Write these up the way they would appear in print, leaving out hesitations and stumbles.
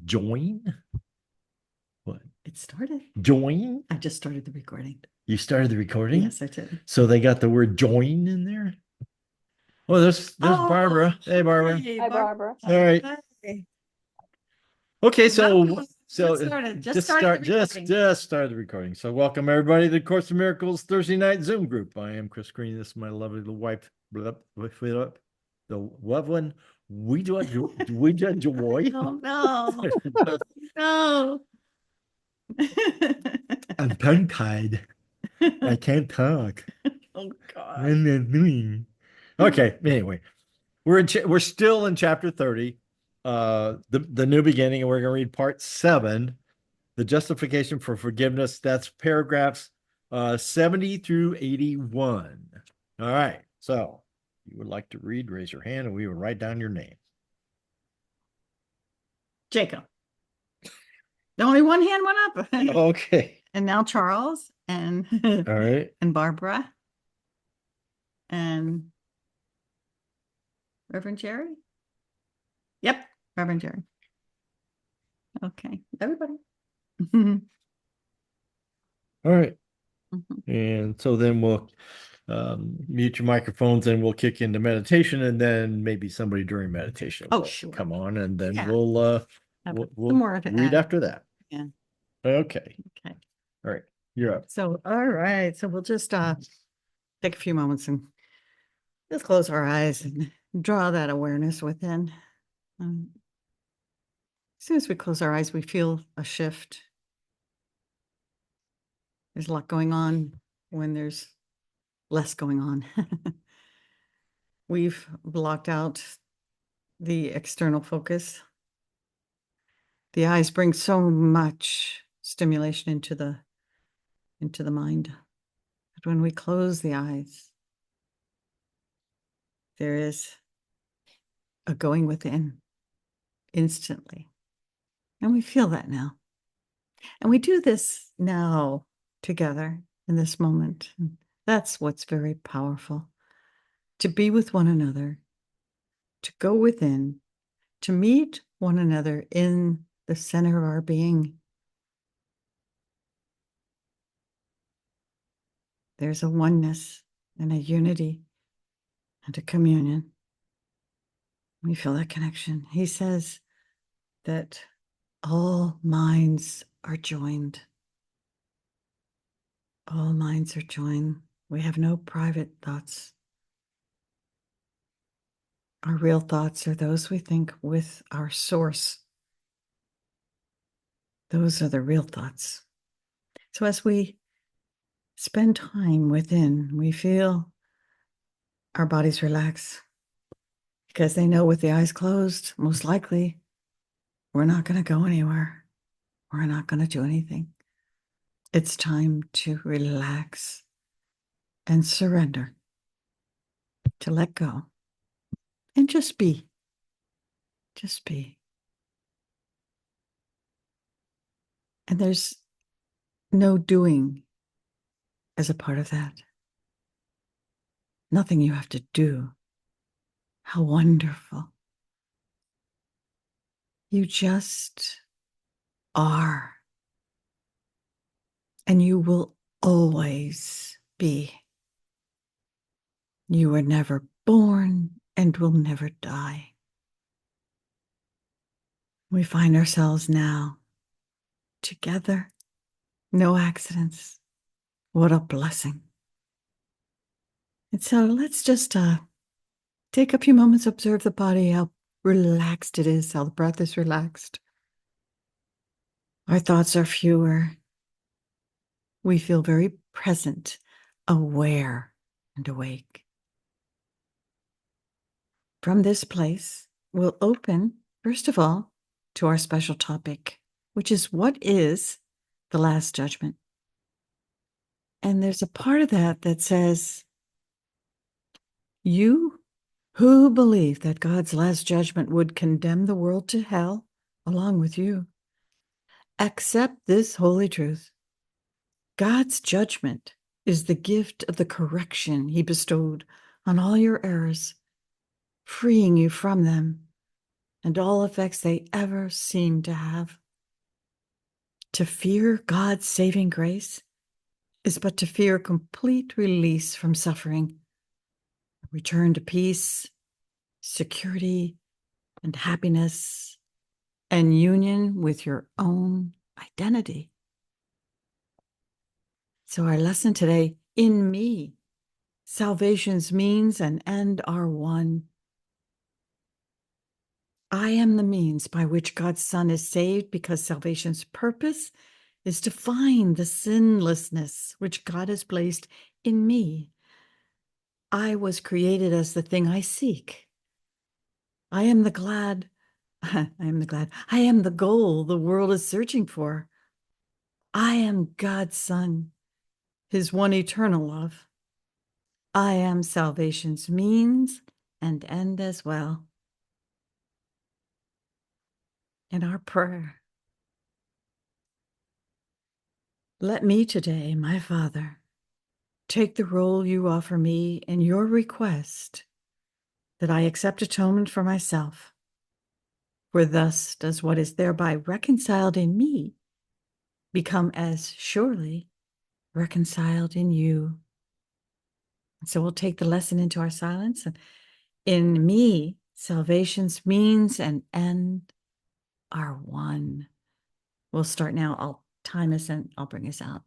join? What? It started. Join? I just started the recording. You started the recording? Yes, I did. So they got the word join in there? Oh, there's Barbara. Hey, Barbara. Hey, Hi, Barbara. All right. Hi. Okay, so Welcome. Just started the recording. just started the recording. So welcome everybody to the Course of Miracles Thursday night Zoom group. I am Chris Green. This is my lovely little wife, the loved one. We judge joy. Oh no, no. I'm tongue tied. I can't talk. Oh God. I'm not doing. Okay. Anyway, we're still in chapter 30, the new beginning, and we're going to read part 7, the justification for forgiveness. That's paragraphs 70 through 81. All right. So if you would like to read, raise your hand, and we will write down your name. Jacob. Only one hand went up. Okay. And now Charles and All right. and Barbara and Reverend Jerry. Yep, Reverend Jerry. Okay, everybody. All right. And so then we'll mute your microphones and we'll kick into meditation, and then maybe somebody during meditation will sure. come on, and then Yeah. we'll more to read add. after that. Yeah. Okay. Okay. All right. You're up. So, all right. So we'll just take a few moments and just close our eyes and draw that awareness within. As soon as we close our eyes, we feel a shift. There's a lot going on when there's less going on. We've blocked out the external focus. The eyes bring so much stimulation into the mind. But when we close the eyes, there is a going within instantly. And we feel that now. And we do this now together in this moment. And that's what's very powerful. To be with one another, to go within, to meet one another in the center of our being. There's a oneness and a unity and a communion. We feel that connection. He says that all minds are joined. All minds are joined. We have no private thoughts. Our real thoughts are those we think with our source. Those are the real thoughts. So as we spend time within, we feel our bodies relax because they know with the eyes closed, most likely, we're not going to go anywhere. We're not going to do anything. It's time to relax and surrender, to let go and just be. Just be. And there's no doing as a part of that. Nothing you have to do. How wonderful. You just are. And you will always be. You were never born and will never die. We find ourselves now together. No accidents. What a blessing. And so let's just take a few moments, observe the body, how relaxed it is, how the breath is relaxed. Our thoughts are fewer. We feel very present, aware, and awake. From this place, we'll open, first of all, to our special topic, which is what is the last judgment? And there's a part of that that says, you who believe that God's last judgment would condemn the world to hell along with you, accept this holy truth. God's judgment is the gift of the correction he bestowed on all your errors, freeing you from them and all effects they ever seem to have. To fear God's saving grace is but to fear complete release from suffering, return to peace, security, and happiness, and union with your own identity. So our lesson today, in me, salvation's means and end are one. I am the means by which God's Son is saved, because salvation's purpose is to find the sinlessness which God has placed in me. I was created as the thing I seek. I am the goal the world is searching for. I am God's Son, his one eternal love. I am salvation's means and end as well. In our prayer, let me today, my Father, take the role you offer me in your request that I accept atonement for myself. For thus does what is thereby reconciled in me become as surely reconciled in you. And so we'll take the lesson into our silence. And in me, salvation's means and end are one. We'll start now. I'll time us and I'll bring us out.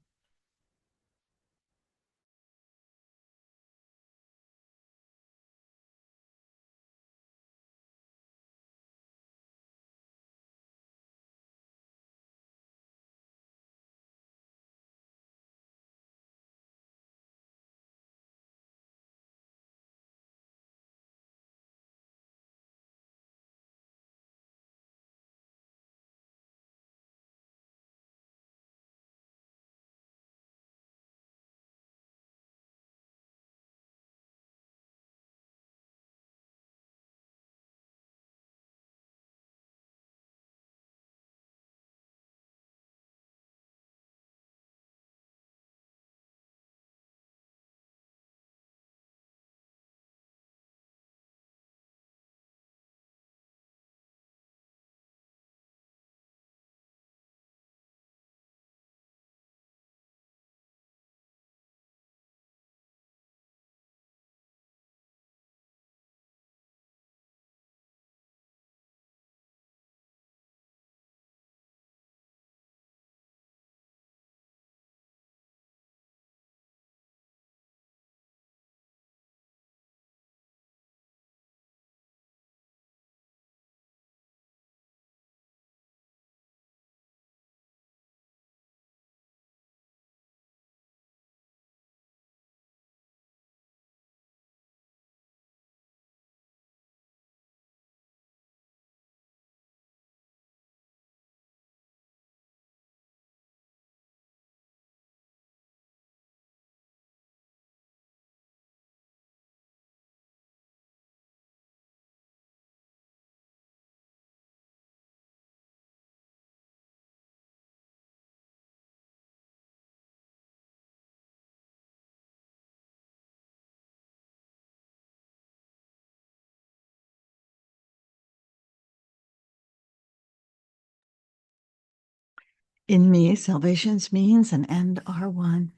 In me, salvation's means and end are one.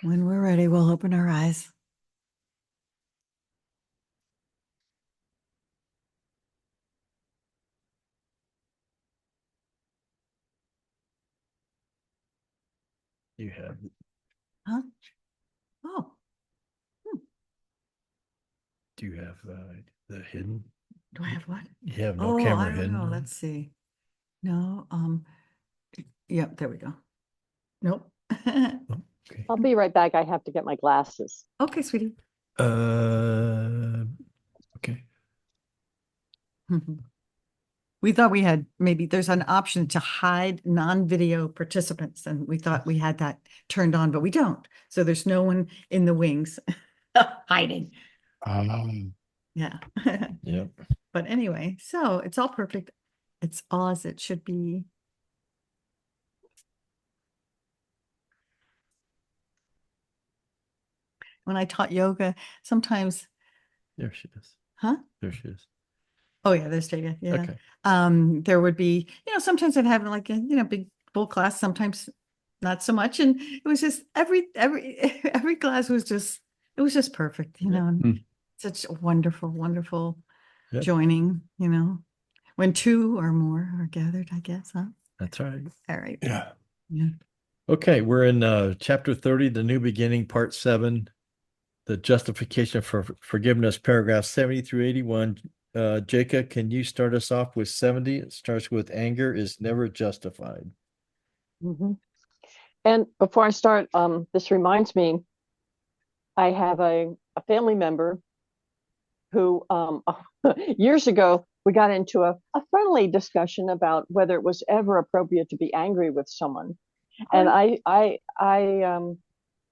When we're ready, we'll open our eyes. You have Huh? Oh, do you have the hidden? do I have what? You have no Oh, camera I don't hidden. know. Let's see. No, yep, there we go. Nope. Oh, okay. I'll be right back. I have to get my glasses. Okay, sweetie. Okay. We thought we had, maybe there's an option to hide non-video participants, and we thought we had that turned on, but we don't. So there's no one in the wings hiding. Yeah. Yep. But anyway, so it's all perfect. It's all as it should be. When I taught yoga, sometimes, There she is. huh? There she is. Oh yeah, there's data. Yeah. Okay. There would be, sometimes I'd have like a, big full class, sometimes not so much. And it was just every class was just, it was just perfect, and Mm. such a wonderful, wonderful Yep. joining, when two or more are gathered, I guess, huh? That's right. All right. Yeah. Yeah. Okay, we're in chapter 30, the new beginning, part 7, the justification for forgiveness, paragraph 70 through 81. Jacob, can you start us off with 70? It starts with anger is never justified. Mhm. And before I start, this reminds me, I have a family member who years ago we got into a friendly discussion about whether it was ever appropriate to be angry with someone. And I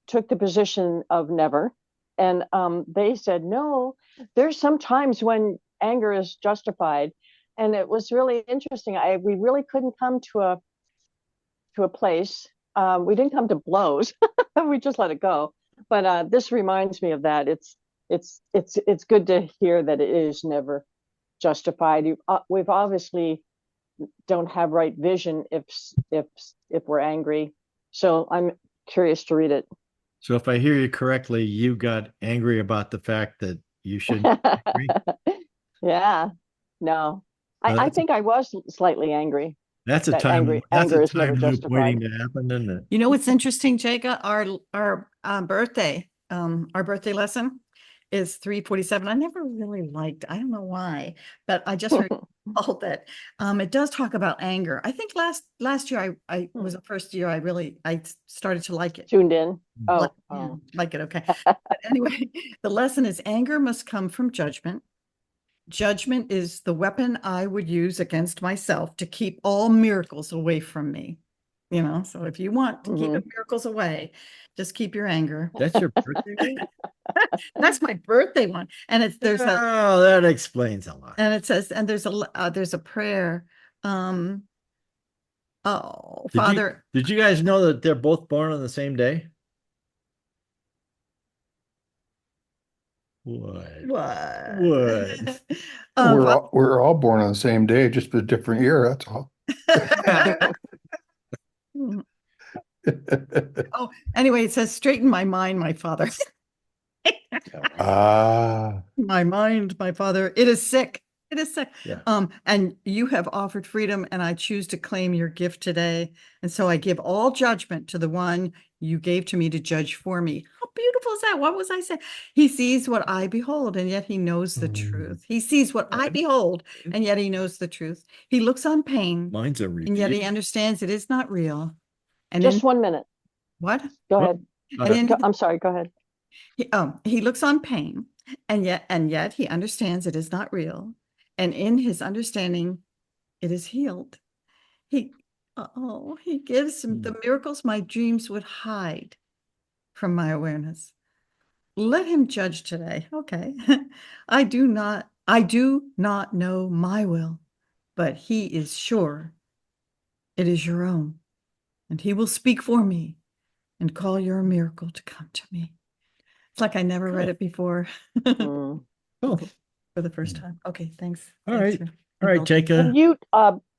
took the position of never. And they said, no, there's some times when anger is justified. And it was really interesting. We really couldn't come to a place. We didn't come to blows. We just let it go. But this reminds me of that. It's good to hear that it is never justified. We've obviously don't have right vision if we're angry. So I'm curious to read it. So if I hear you correctly, you got angry about the fact that you shouldn't be angry. Yeah. No. Well, I think I was slightly angry. that's a That time that's a anger is never time loop waiting justified. to happen, isn't it? You know what's interesting, Jacob? Our birthday lesson is 3:47. I never really liked, I don't know why, but I just recalled that it does talk about anger. I think last year I was the first year I started to like it. Tuned in. Like, Oh, yeah, oh. like it, okay. But anyway, the lesson is anger must come from judgment. Judgment is the weapon I would use against myself to keep all miracles away from me. So if you want to keep the miracles away, just keep your anger. That's your birthday week? That's my birthday one. And Oh, that explains a lot. and it says, and there's a prayer. Oh, Father. Did you guys know that they're both born on the same day? What? What? We're all born on the same day, just a different year. That's all. Oh, anyway, it says, straighten my mind, my Father. My mind, my Father, it is sick. It is sick. Yeah. And you have offered freedom, and I choose to claim your gift today. And so I give all judgment to the one you gave to me to judge for me. How beautiful is that? What was I saying? He sees what I behold, and yet he knows the truth. He sees what I behold, and yet he knows the truth. He looks on pain, Mine's a and yet he repeat. understands it is not real. And Just 1 minute. what? Go ahead. And I'm sorry. Go ahead. he looks on pain, and yet he understands it is not real. And in his understanding, it is healed. He gives him the miracles my dreams would hide from my awareness. Let him judge today. Okay. I do not know my will, but he is sure it is your own. And he will speak for me and call your miracle to come to me. It's like I never read it before. Mm. Oh, For the first time. Okay, thanks. all Thanks right. for All right, indulging. Jacob. Can you,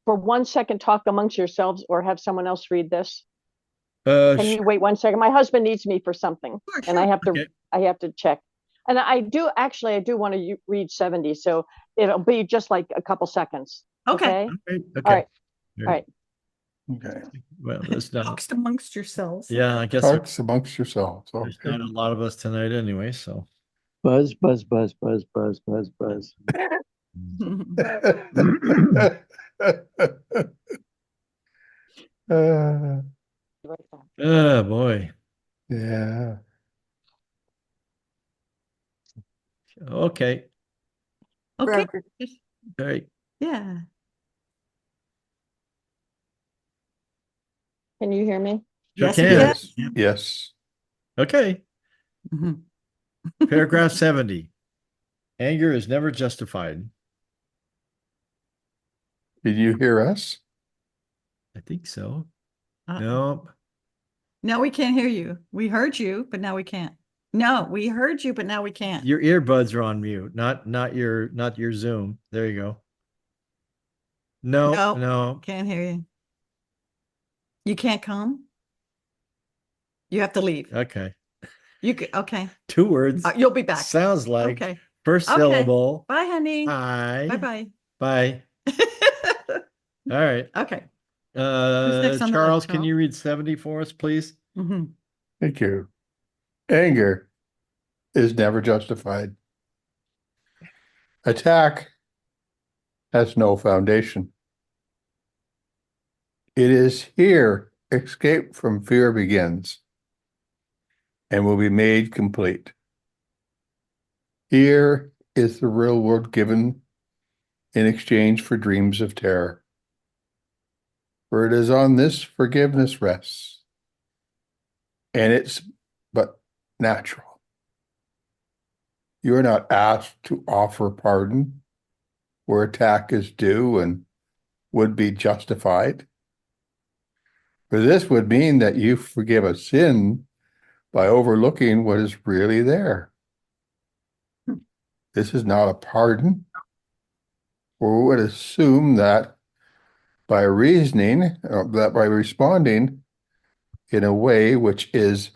for 1 second, talk amongst yourselves or have someone else read this? Can you wait 1 second? My husband needs me for something, and I have to. Okay. I have to check. And I do want to read 70, so it'll be just like a couple seconds. Okay. Okay. All right. All right. Okay. Well, there's not. Talks amongst yourselves. Yeah, I guess Talks amongst yourselves. there's Okay. not a lot of us tonight anyway. So. Buzz, buzz, buzz, buzz, buzz, buzz, buzz. Oh boy. Yeah. Okay. Okay. All right. Yeah. Can you hear me? Sure Yes, can. Yes. Yes. Okay. Mhm. Paragraph 70. Anger is never justified. Did you hear us? I think so. Uh-oh. No. Now we can't hear you. We heard you, but now we can't. No, we heard you, but now we can't. Your earbuds are on mute, not your Zoom. There you go. No, No. no. Can't hear you. You can't come? You have to leave. Okay. Okay. 2 words. You'll be back. Sounds like Okay. first Okay. syllable. Bye, honey. Hi. Bye-bye. Bye. All right. Okay. next on the Charles, list, can Carl? you read 70 for us, please? Mhm. Thank you. Anger is never justified. Attack has no foundation. It is here escape from fear begins and will be made complete. Here is the real world given in exchange for dreams of terror. For it is on this forgiveness rests, and it's but natural. You are not asked to offer pardon where attack is due and would be justified. For this would mean that you forgive a sin by overlooking what is really there. This is not a pardon, or would assume that by reasoning, that by responding in a way which is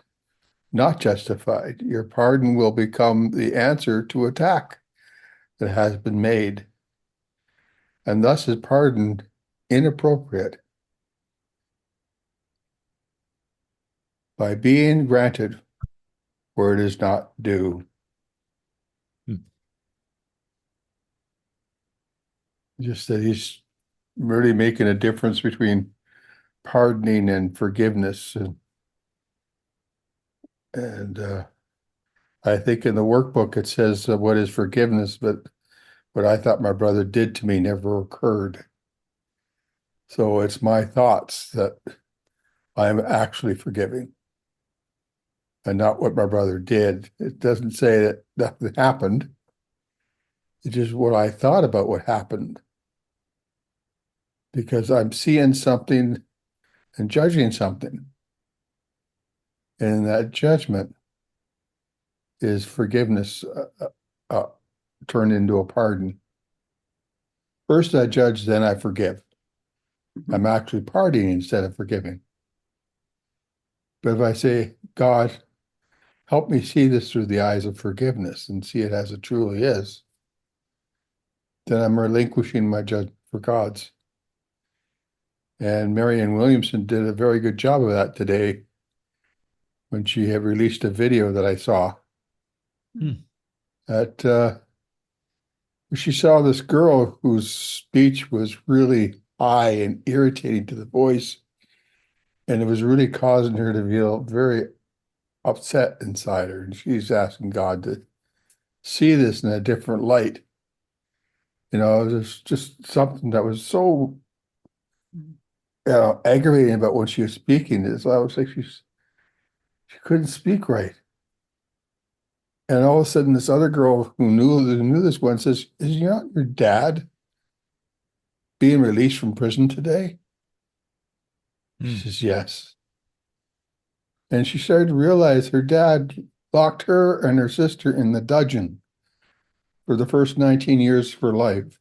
not justified, your pardon will become the answer to attack that has been made, and thus is pardon inappropriate. By being granted where it is not due. Just that he's really making a difference between pardoning and forgiveness. And I think in the workbook it says what is forgiveness, but what I thought my brother did to me never occurred. So it's my thoughts that I'm actually forgiving and not what my brother did. It doesn't say that nothing happened. It's just what I thought about what happened. Because I'm seeing something and judging something. And that judgment is forgiveness turned into a pardon. First I judge, then I forgive. I'm actually pardoning instead of forgiving. But if I say, God, help me see this through the eyes of forgiveness and see it as it truly is, then I'm relinquishing my judgment for God's. And Marianne Williamson did a very good job of that today when she had released a video that I saw. That she saw this girl whose speech was really high and irritating to the voice, and it was really causing her to feel very upset inside her. And she's asking God to see this in a different light. You know, it was just something that was so aggravating about when she was speaking. It's I was like she couldn't speak right. And all of a sudden, this other girl who knew this one says, "Is not your dad being released from prison today?" She says, "Yes." And she started to realize her dad locked her and her sister in the dungeon for the first 19 years of her life.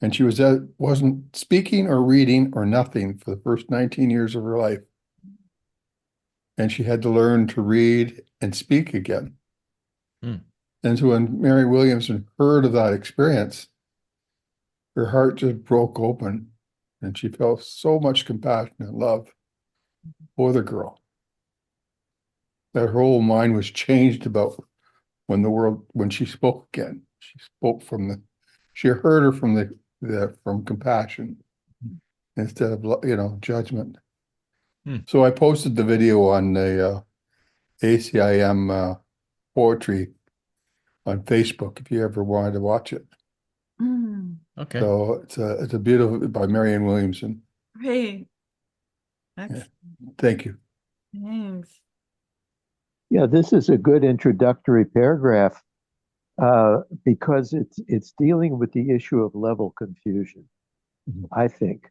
And she wasn't speaking or reading or nothing for the first 19 years of her life. And she had to learn to read and speak again. And so when Mary Williamson heard of that experience, her heart just broke open and she felt so much compassion and love for the girl. That her whole mind was changed about when she spoke again. She spoke she heard her from compassion instead of, judgment. So I posted the video on the ACIM poetry on Facebook if you ever wanted to watch it. Okay. So it's a beautiful by Marianne Williamson. Great. Excellent. Thank you. Thanks. Yeah, this is a good introductory paragraph because it's dealing with the issue of level confusion, I think,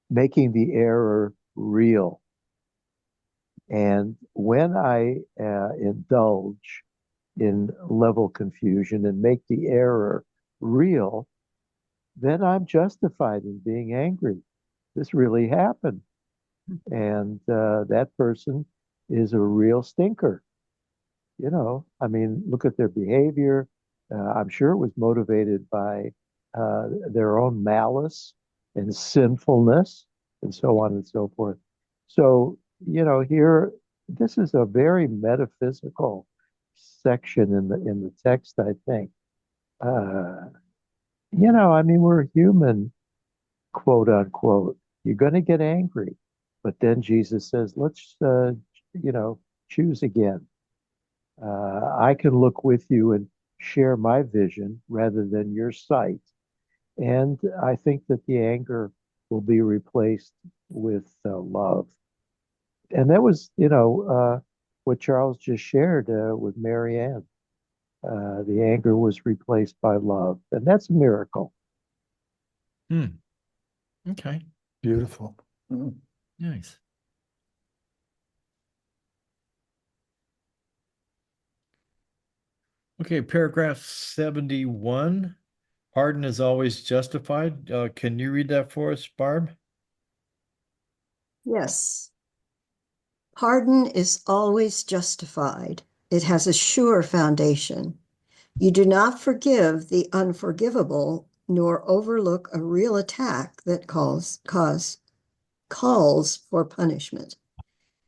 making the error real. And when I indulge in level confusion and make the error real, then I'm justified in being angry. This really happened. And that person is a real stinker. You know, I mean, look at their behavior. I'm sure it was motivated by their own malice and sinfulness and so on and so forth. So, you know, here, this is a very metaphysical section in the text, I think. You know, I mean, we're human, quote unquote. You're going to get angry. But then Jesus says, let's, you know, choose again. I can look with you and share my vision rather than your sight. And I think that the anger will be replaced with love. And that was, you know, what Charles just shared with Marianne. The anger was replaced by love. And that's a miracle. Okay, Beautiful. nice. Okay, paragraph 71. Pardon is always justified. Can you read that for us, Barb? Yes. Pardon is always justified. It has a sure foundation. You do not forgive the unforgivable, nor overlook a real attack that calls for punishment.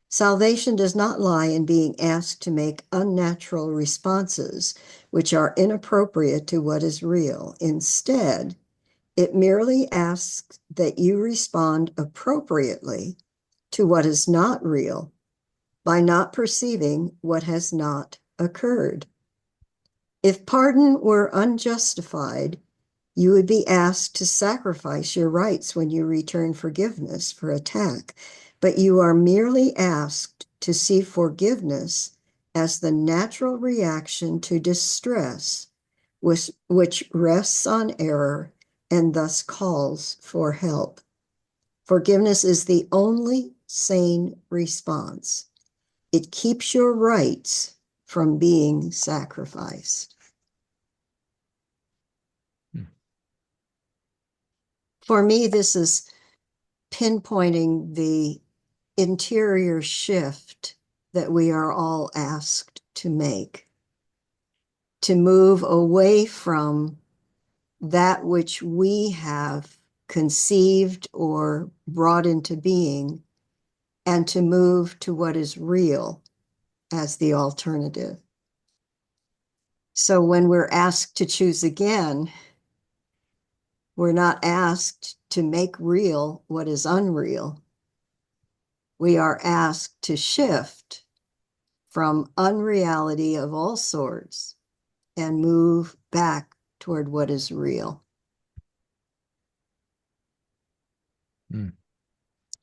Salvation does not lie in being asked to make unnatural responses, which are inappropriate to what is real. Instead, it merely asks that you respond appropriately to what is not real by not perceiving what has not occurred. If pardon were unjustified, you would be asked to sacrifice your rights when you return forgiveness for attack, but you are merely asked to see forgiveness as the natural reaction to distress, which rests on error and thus calls for help. Forgiveness is the only sane response. It keeps your rights from being sacrificed. For me, this is pinpointing the interior shift that we are all asked to make, to move away from that which we have conceived or brought into being, and to move to what is real as the alternative. So when we're asked to choose again, we're not asked to make real what is unreal. We are asked to shift from unreality of all sorts and move back toward what is real.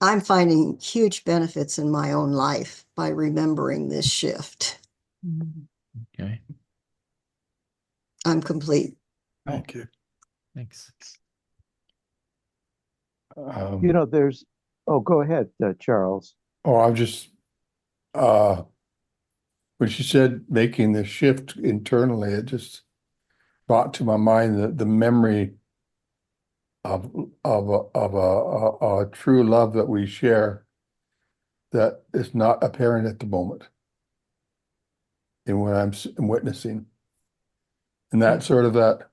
I'm finding huge benefits in my own life by remembering this shift. Okay, I'm complete. Thank you. thanks. You know, there's, oh, go ahead, Charles. Oh, I'm just, when she said making the shift internally, it just brought to my mind the memory of a true love that we share that is not apparent at the moment in what I'm witnessing. And that sort of that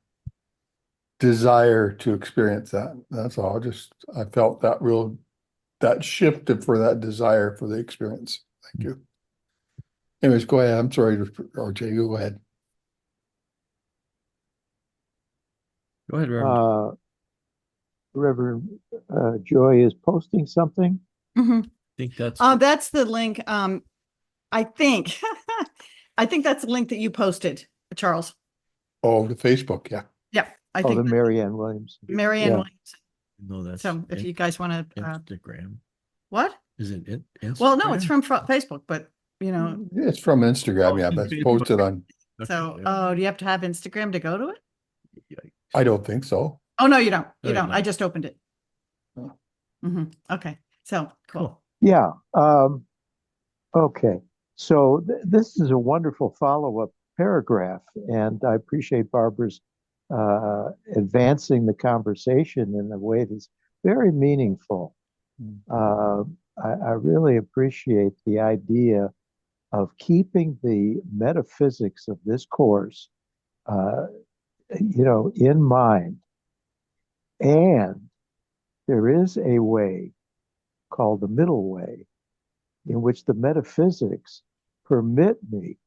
desire to experience that. That's all. I felt that shifted for that desire for the experience. Thank you. Anyways, go ahead. I'm sorry, RJ, go ahead. Go ahead, Reverend. Reverend Joy is posting something. Mhm. I think that's That's the link. I think, I think that's the link that you posted, Charles. Oh, the Facebook, yeah. Yeah, I Oh, the think Marianne Williamson. Marianne Yeah. Williamson. no, that's So if you guys want to, Instagram. what? Is it Instagram? Well, no, it's from Facebook, but you know, It's from Instagram, yeah, but it's posted on, so, oh, do you have to have Instagram to go to it? I don't think so. Oh, no, you don't. You No, you don't. I don't. just opened it. Oh. Okay. So cool. Yeah. Okay. So this is a wonderful follow-up paragraph, and I appreciate Barbara's advancing the conversation in a way that's very meaningful. Uh, I really appreciate the idea of keeping the metaphysics of this course, uh, in mind. And there is a way called the middle way in which the metaphysics permit me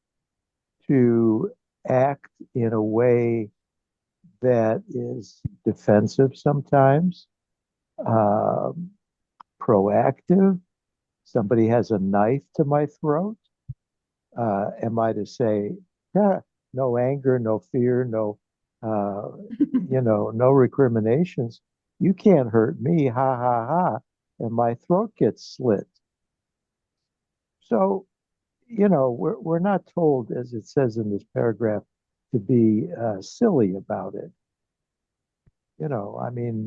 to act in a way that is defensive sometimes, um, proactive. Somebody has a knife to my throat. Am I to say, yeah, no anger, no fear, no recriminations? You can't hurt me, ha ha ha, and my throat gets slit. So, we're not told, as it says in this paragraph, to be silly about it. I mean,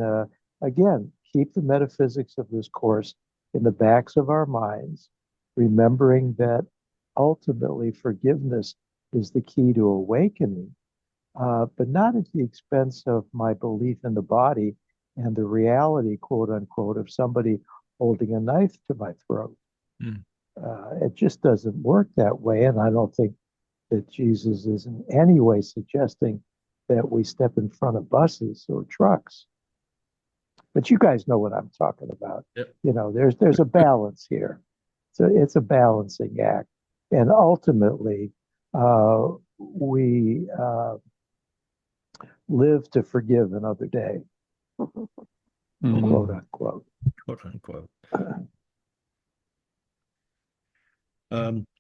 again, keep the metaphysics of this course in the backs of our minds, remembering that ultimately forgiveness is the key to awakening, but not at the expense of my belief in the body and the reality, quote unquote, of somebody holding a knife to my throat. Mm. It just doesn't work that way. And I don't think that Jesus is in any way suggesting that we step in front of buses or trucks. But you guys know what I'm talking about. Yep. There's a balance here. So it's a balancing act. And ultimately, we live to forgive another day, quote unquote. Quote unquote.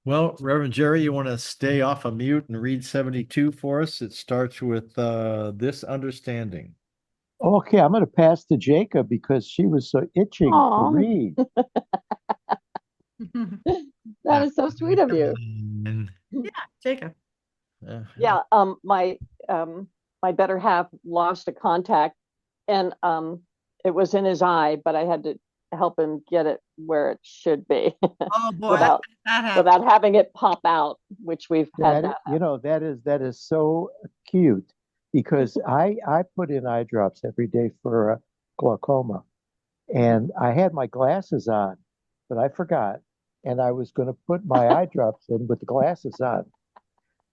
Well, Reverend Jerry, you want to stay off of mute and read 72 for us? It starts with this understanding. Okay, I'm going to pass to Jacob because she was so itching to Aw. read. That is so sweet of you. And, Jacob. Yeah, my better half lost a contact, and it was in his eye, but I had to help him get it where it should be Oh boy, without that happened. without having it pop out, which we've had that. That is so cute because I put in eye drops every day for glaucoma, and I had my glasses on, but I forgot, and I was going to put my eye drops in with the glasses on,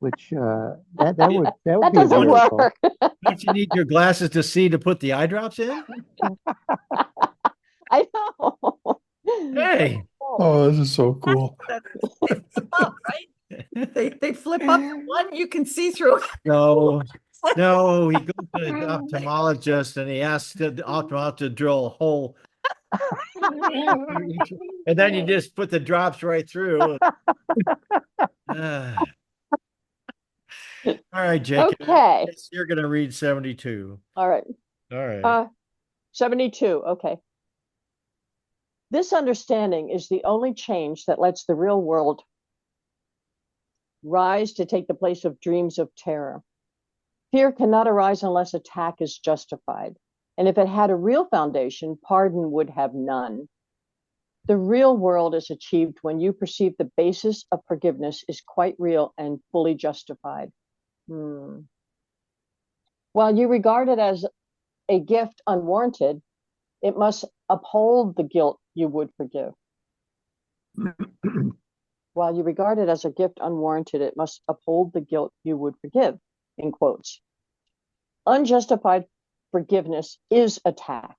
which that would That be a doesn't miracle. work. don't you need your glasses to see to put the eye drops in? I know. Hey. Oh, this is so cool. They flip up, right? They flip up the one you can see through. No, no, he goes to the ophthalmologist and he asks the ophthalmologist to drill a hole. And then you just put the drops right through. All right, Jacob. Okay. Yes, you're going to read 72. All right. All right. 72. Okay. This understanding is the only change that lets the real world rise to take the place of dreams of terror. Fear cannot arise unless attack is justified. And if it had a real foundation, pardon would have none. The real world is achieved when you perceive the basis of forgiveness is quite real and fully justified. While you regard it as a gift unwarranted, it must uphold the guilt you would forgive. While you regard it as a gift unwarranted, it must uphold the guilt you would forgive, in quotes. Unjustified forgiveness is attack.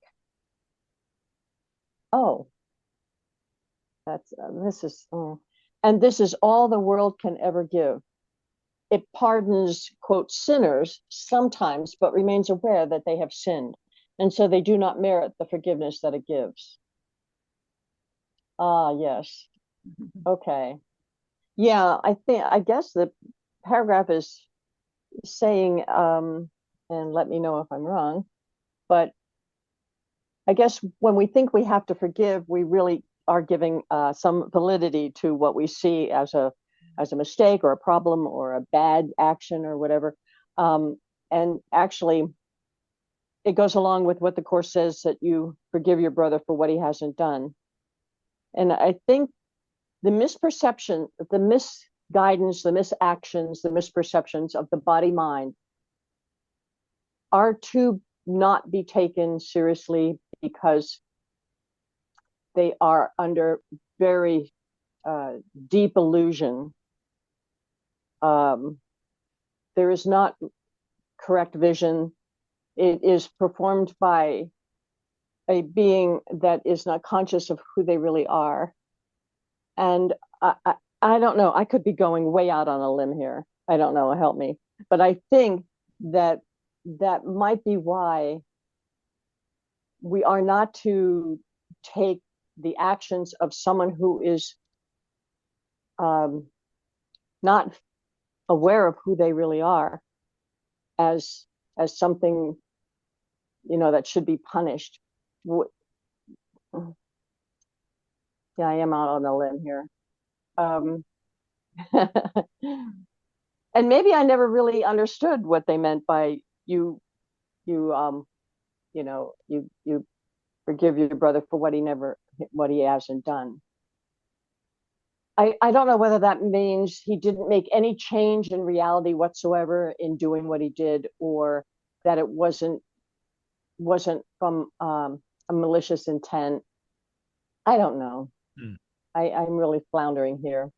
Oh, and this is all the world can ever give. It pardons, quote, sinners sometimes, but remains aware that they have sinned, and so they do not merit the forgiveness that it gives. Ah, yes. Okay. Yeah, I guess the paragraph is saying, and let me know if I'm wrong, but I guess when we think we have to forgive, we really are giving some validity to what we see as a mistake or a problem or a bad action or whatever. And actually, it goes along with what the Course says, that you forgive your brother for what he hasn't done. And I think the misperception, the misguidance, the misactions, the misperceptions of the body mind are to not be taken seriously because they are under very deep illusion. There is not correct vision. It is performed by a being that is not conscious of who they really are. And I don't know, I could be going way out on a limb here. I don't know, help me. But I think that that might be why we are not to take the actions of someone who is not aware of who they really are as something, you know, that should be punished. Yeah, I am out on a limb here. And maybe I never really understood what they meant by you know, you forgive your brother for what he hasn't done. I don't know whether that means he didn't make any change in reality whatsoever in doing what he did, or that it wasn't from a malicious intent. I don't know. I'm really floundering here.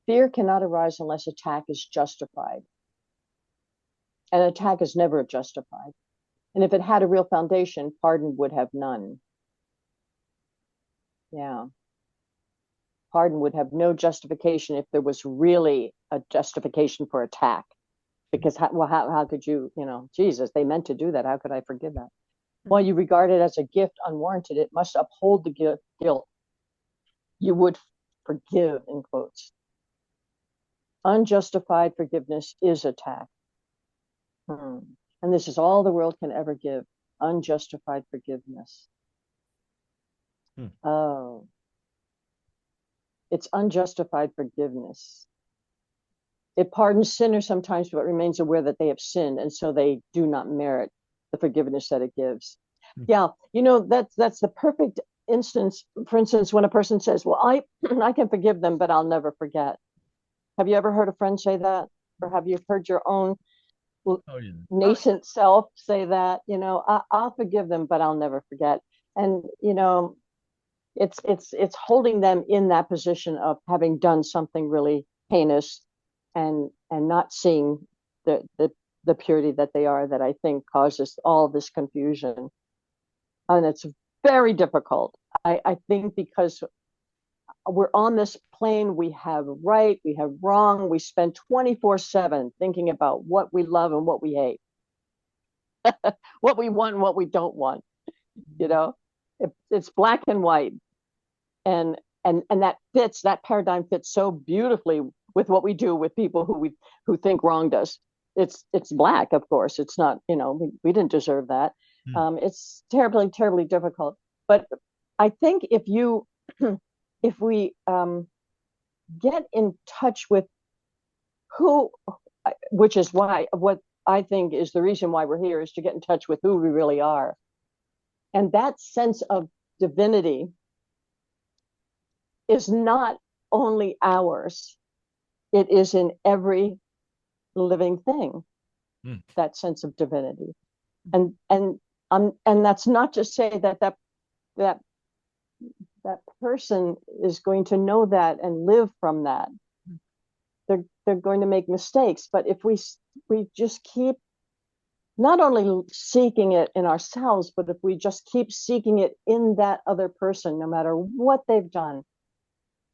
Fear cannot arise unless attack is justified. An attack is never justified. And if it had a real foundation, pardon would have none. Yeah. Pardon would have no justification if there was really a justification for attack. Because how could you, you know, Jesus, they meant to do that. How could I forgive that? While you regard it as a gift unwarranted, it must uphold the guilt. You would forgive, in quotes. Unjustified forgiveness is attack. And this is all the world can ever give, unjustified forgiveness. Oh, it's unjustified forgiveness. It pardons sinners sometimes, but remains aware that they have sinned, and so they do not merit the forgiveness that it gives. Yeah, you know, that's the perfect instance. For instance, when a person says, well, I can forgive them, but I'll never forget. Have you ever heard a friend say that? Or have you heard your own nascent self say that? You know, I'll forgive them, but I'll never forget. And, you know, it's holding them in that position of having done something really heinous and not seeing the purity that they are, that I think causes all this confusion. And it's very difficult. I think because we're on this plane, we have right, we have wrong, we spend 24/7 thinking about what we love and what we hate, what we want and what we don't want. You know, it's black and white, and that paradigm fits so beautifully with what we do with people who think wronged us. It's black, of course. It's not, you know, we didn't deserve that. It's terribly, terribly difficult. But I think if we get in touch with which is what I think is the reason why we're here, is to get in touch with who we really are. And that sense of divinity is not only ours, it is in every living thing, that sense of divinity. And that's not to say that person is going to know that and live from that. They're going to make mistakes, but if we just keep not only seeking it in ourselves, but if we just keep seeking it in that other person, no matter what they've done,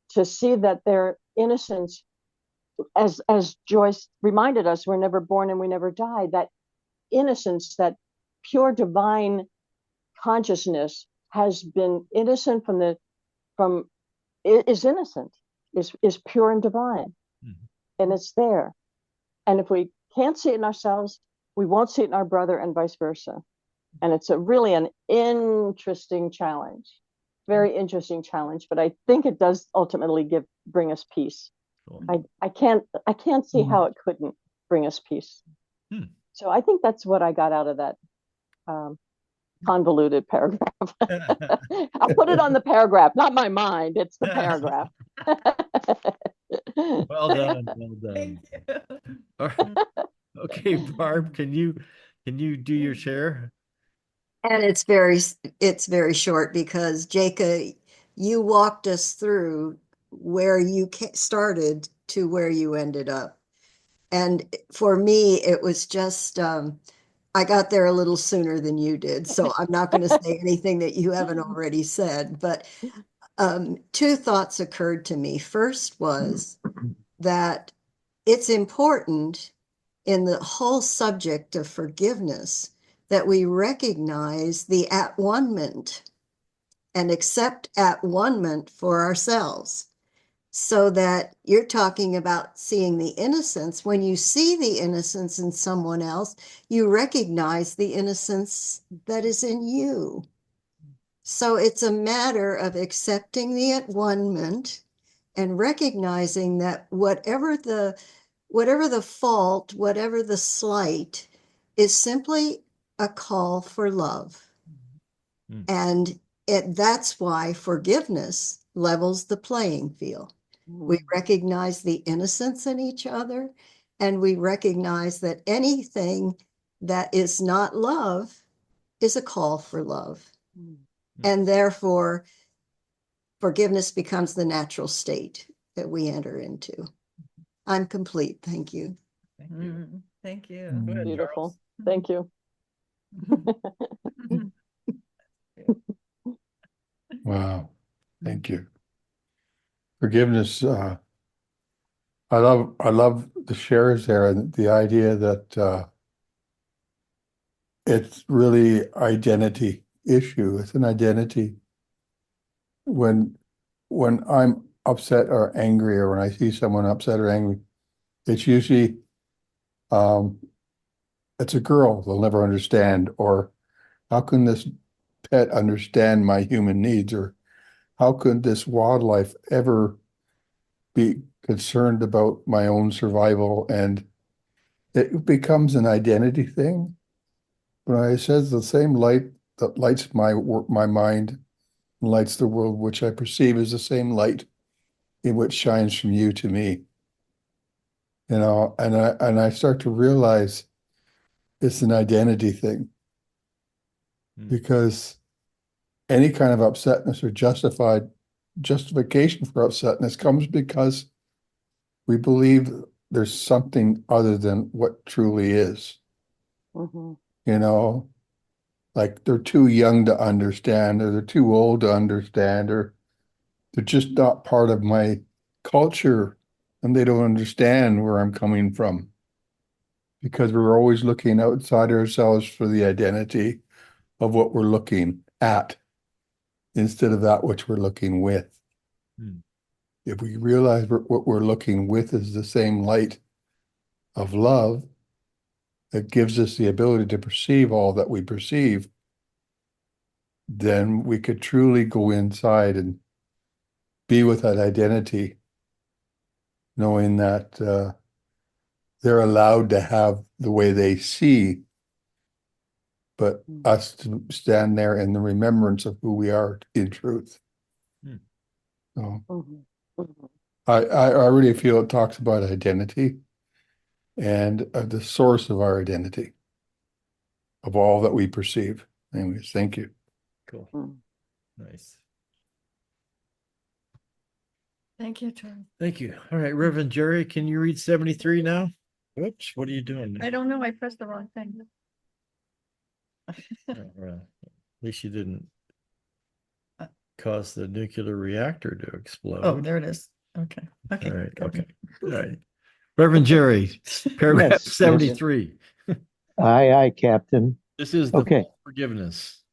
to see that their innocence, as Joyce reminded us, we're never born and we never die, that innocence, that pure divine consciousness has been innocent is innocent, is pure and divine. And it's there. And if we can't see it in ourselves, we won't see it in our brother, and vice versa. And it's really an interesting challenge, very interesting challenge, but I think it does ultimately bring us peace. I can't see how it couldn't bring us peace. So I think that's what I got out of that convoluted paragraph. I'll put it on the paragraph, not my mind. It's the paragraph. Well done. Well done. All right. Okay, Barb, can you do your share? And it's very short because Jacob, you walked us through where you started to where you ended up. And for me, it was just, I got there a little sooner than you did. So I'm not going to say anything that you haven't already said. But two thoughts occurred to me. First was that it's important in the whole subject of forgiveness that we recognize the at-one-ment and accept at-one-ment for ourselves. So that you're talking about seeing the innocence. When you see the innocence in someone else, you recognize the innocence that is in you. So it's a matter of accepting the at-one-ment and recognizing that whatever the fault, whatever the slight, is simply a call for love. Mm. And that's why forgiveness levels the playing field. We recognize the innocence in each other, and we recognize that anything that is not love is a call for love. And therefore, forgiveness becomes the natural state that we enter into. I'm complete. Thank you. Thank you. Thank you. Go ahead, Beautiful. Charles. Thank you. Wow. Thank you. Forgiveness, I love the shares there and the idea that it's really identity issue. It's an identity. When I'm upset or angry, or when I see someone upset or angry, it's usually it's a girl they'll never understand, or how can this pet understand my human needs, or how could this wildlife ever be concerned about my own survival? And it becomes an identity thing. When I says the same light that lights my mind and lights the world which I perceive is the same light in which shines from you to me. And I start to realize it's an identity thing, because any kind of upsetness or justification for upsetness comes because we believe there's something other than what truly is. Mhm. Like they're too young to understand, or they're too old to understand, or they're just not part of my culture and they don't understand where I'm coming from, because we're always looking outside ourselves for the identity of what we're looking at instead of that which we're looking with. Hmm. If we realize what we're looking with is the same light of love that gives us the ability to perceive all that we perceive, then we could truly go inside and be with that identity, knowing that they're allowed to have the way they see, but us to stand there in the remembrance of who we are in truth. Hmm. So Mhm. Mhm. I really feel it talks about identity and the source of our identity, of all that we perceive. Anyways, thank you. Cool. Mm. Nice. Thank you, Charles. Thank you. All right, Reverend Jerry, can you read 73 now? Oops, what are you doing? I don't know. I pressed the wrong thing. At least you didn't cause the nuclear reactor to explode. Oh, there it is. Okay. Okay. All right. Got Okay. it. All right. Reverend Jerry, paragraph Yes, yes. 73. Aye, Captain. This is the Okay. forgiveness.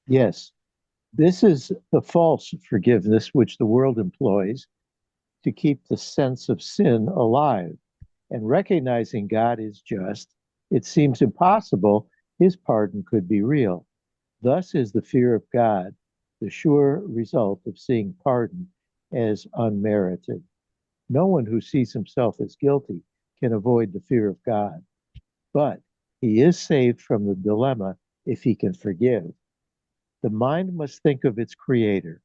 Yes. This is the false forgiveness which the world employs to keep the sense of sin alive. And recognizing God is just, it seems impossible his pardon could be real. Thus is the fear of God the sure result of seeing pardon as unmerited. No one who sees himself as guilty can avoid the fear of God, but he is saved from the dilemma if he can forgive. The mind must think of its creator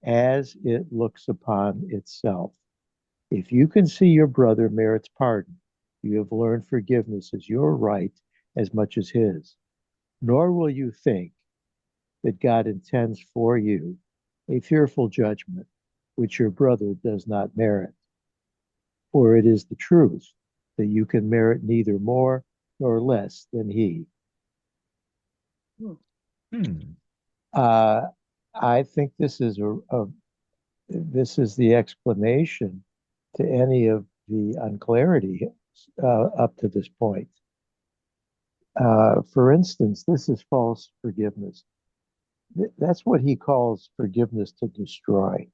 as it looks upon itself. If you can see your brother merits pardon, you have learned forgiveness is your right as much as his. Nor will you think that God intends for you a fearful judgment which your brother does not merit. For it is the truth that you can merit neither more nor less than he. Hmm. I think this is this is the explanation to any of the unclarity up to this point. For instance, this is false forgiveness. That's what he calls forgiveness to destroy.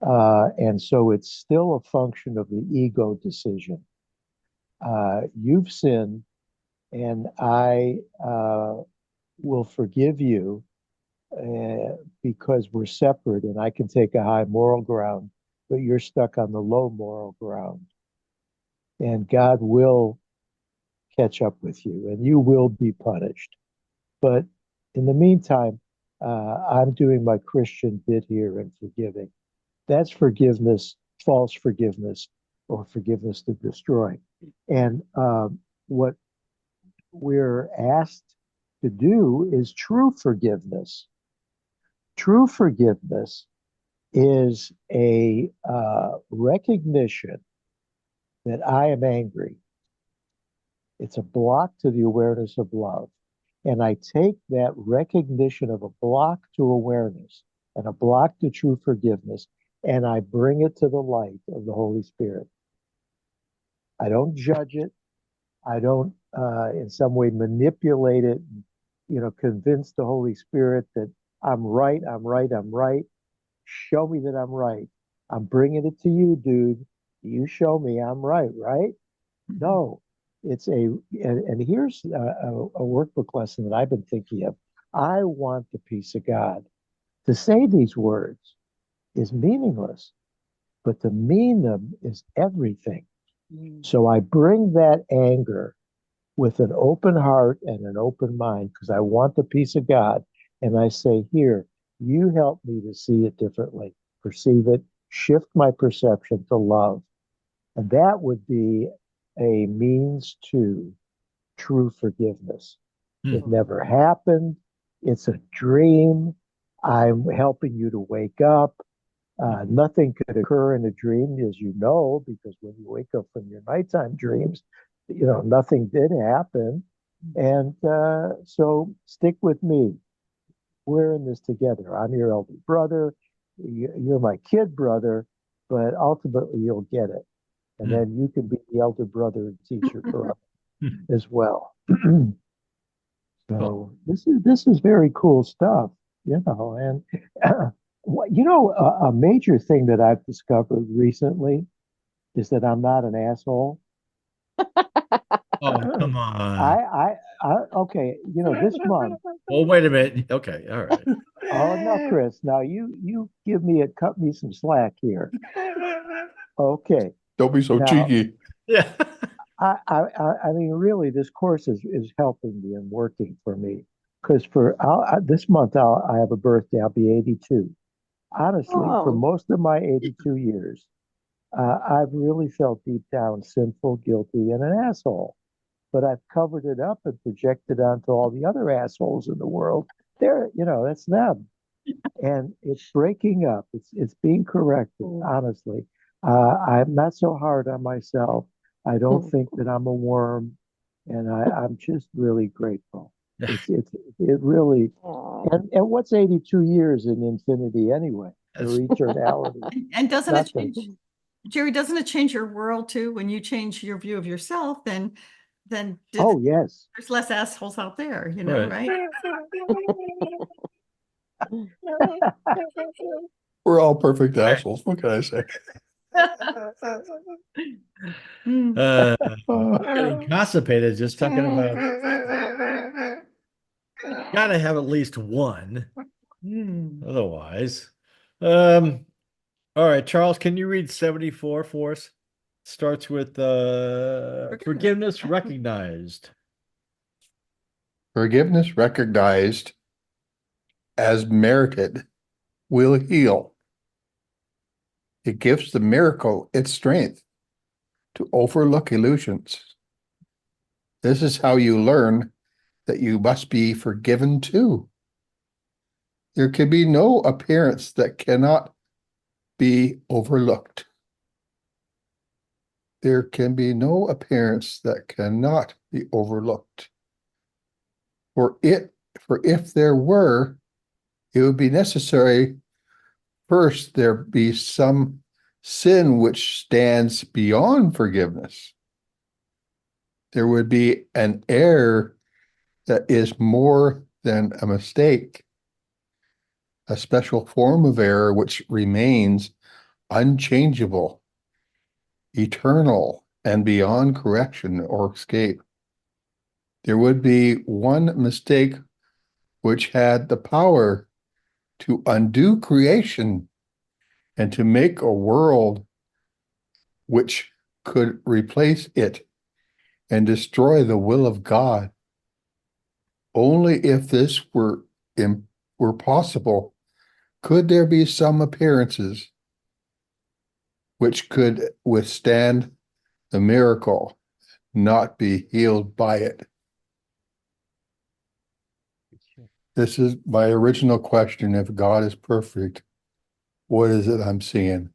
And so it's still a function of the ego decision. You've sinned, and I will forgive you because we're separate, and I can take a high moral ground, but you're stuck on the low moral ground. And God will catch up with you, and you will be punished. But in the meantime, I'm doing my Christian bit here and forgiving. That's forgiveness, false forgiveness, or forgiveness to destroy. And what we're asked to do is true forgiveness. True forgiveness is a recognition that I am angry. It's a block to the awareness of love. And I take that recognition of a block to awareness and a block to true forgiveness, and I bring it to the light of the Holy Spirit. I don't judge it. I don't, in some way, manipulate it, convince the Holy Spirit that I'm right, I'm right, I'm right. Show me that I'm right. I'm bringing it to you, dude. You show me I'm right, right? No, and here's a workbook lesson that I've been thinking of. I want the peace of God. To say these words is meaningless, but to mean them is everything. So I bring that anger with an open heart and an open mind because I want the peace of God. And I say, here, you help me to see it differently, perceive it, shift my perception to love. And that would be a means to true forgiveness. It never happened. It's a dream. I'm helping you to wake up. Nothing could occur in a dream, as you know, because when you wake up from your nighttime dreams, nothing did happen. And so stick with me. We're in this together. I'm your elder brother. You're my kid brother, but ultimately you'll get it. And then you can be the elder brother and teach your brother as well. So this is very cool stuff, and a major thing that I've discovered recently is that I'm not an asshole. Oh, come on. Okay, this month. Well, wait a minute. Okay, all right. Oh no, Chris. Now you cut me some slack here. Okay. Don't be so Now, cheeky. Yeah. I mean, really, this course is helping me and working for me because this month I have a birthday. I'll be 82. Honestly, for most of my 82 years, I've really felt deep down sinful, guilty, and an asshole. But I've covered it up and projected onto all the other assholes in the world. That's them. And it's breaking up. It's being corrected, honestly. I'm not so hard on myself. I don't think that I'm a worm. And I'm just really grateful. It really, and what's 82 years in infinity anyway, or eternality? And doesn't it Nothing. change, Jerry, doesn't it change your world too? When you change your view of yourself, then Oh, yes. there's less assholes out there, Right. We're all perfect assholes. What can I say? Getting constipated just talking about gotta have at least one. Otherwise. All right, Charles, can you read 74 for us? Starts with forgiveness recognized. Forgiveness recognized as merited will heal. It gives the miracle its strength to overlook illusions. This is how you learn that you must be forgiven too. There can be no appearance that cannot be overlooked. There can be no appearance that cannot be overlooked. For if there were, it would be necessary first there be some sin which stands beyond forgiveness. There would be an error that is more than a mistake, a special form of error which remains unchangeable, eternal, and beyond correction or escape. There would be one mistake which had the power to undo creation and to make a world which could replace it and destroy the will of God. Only if this were possible could there be some appearances which could withstand the miracle, not be healed by it. This is my original question. If God is perfect, what is it I'm seeing?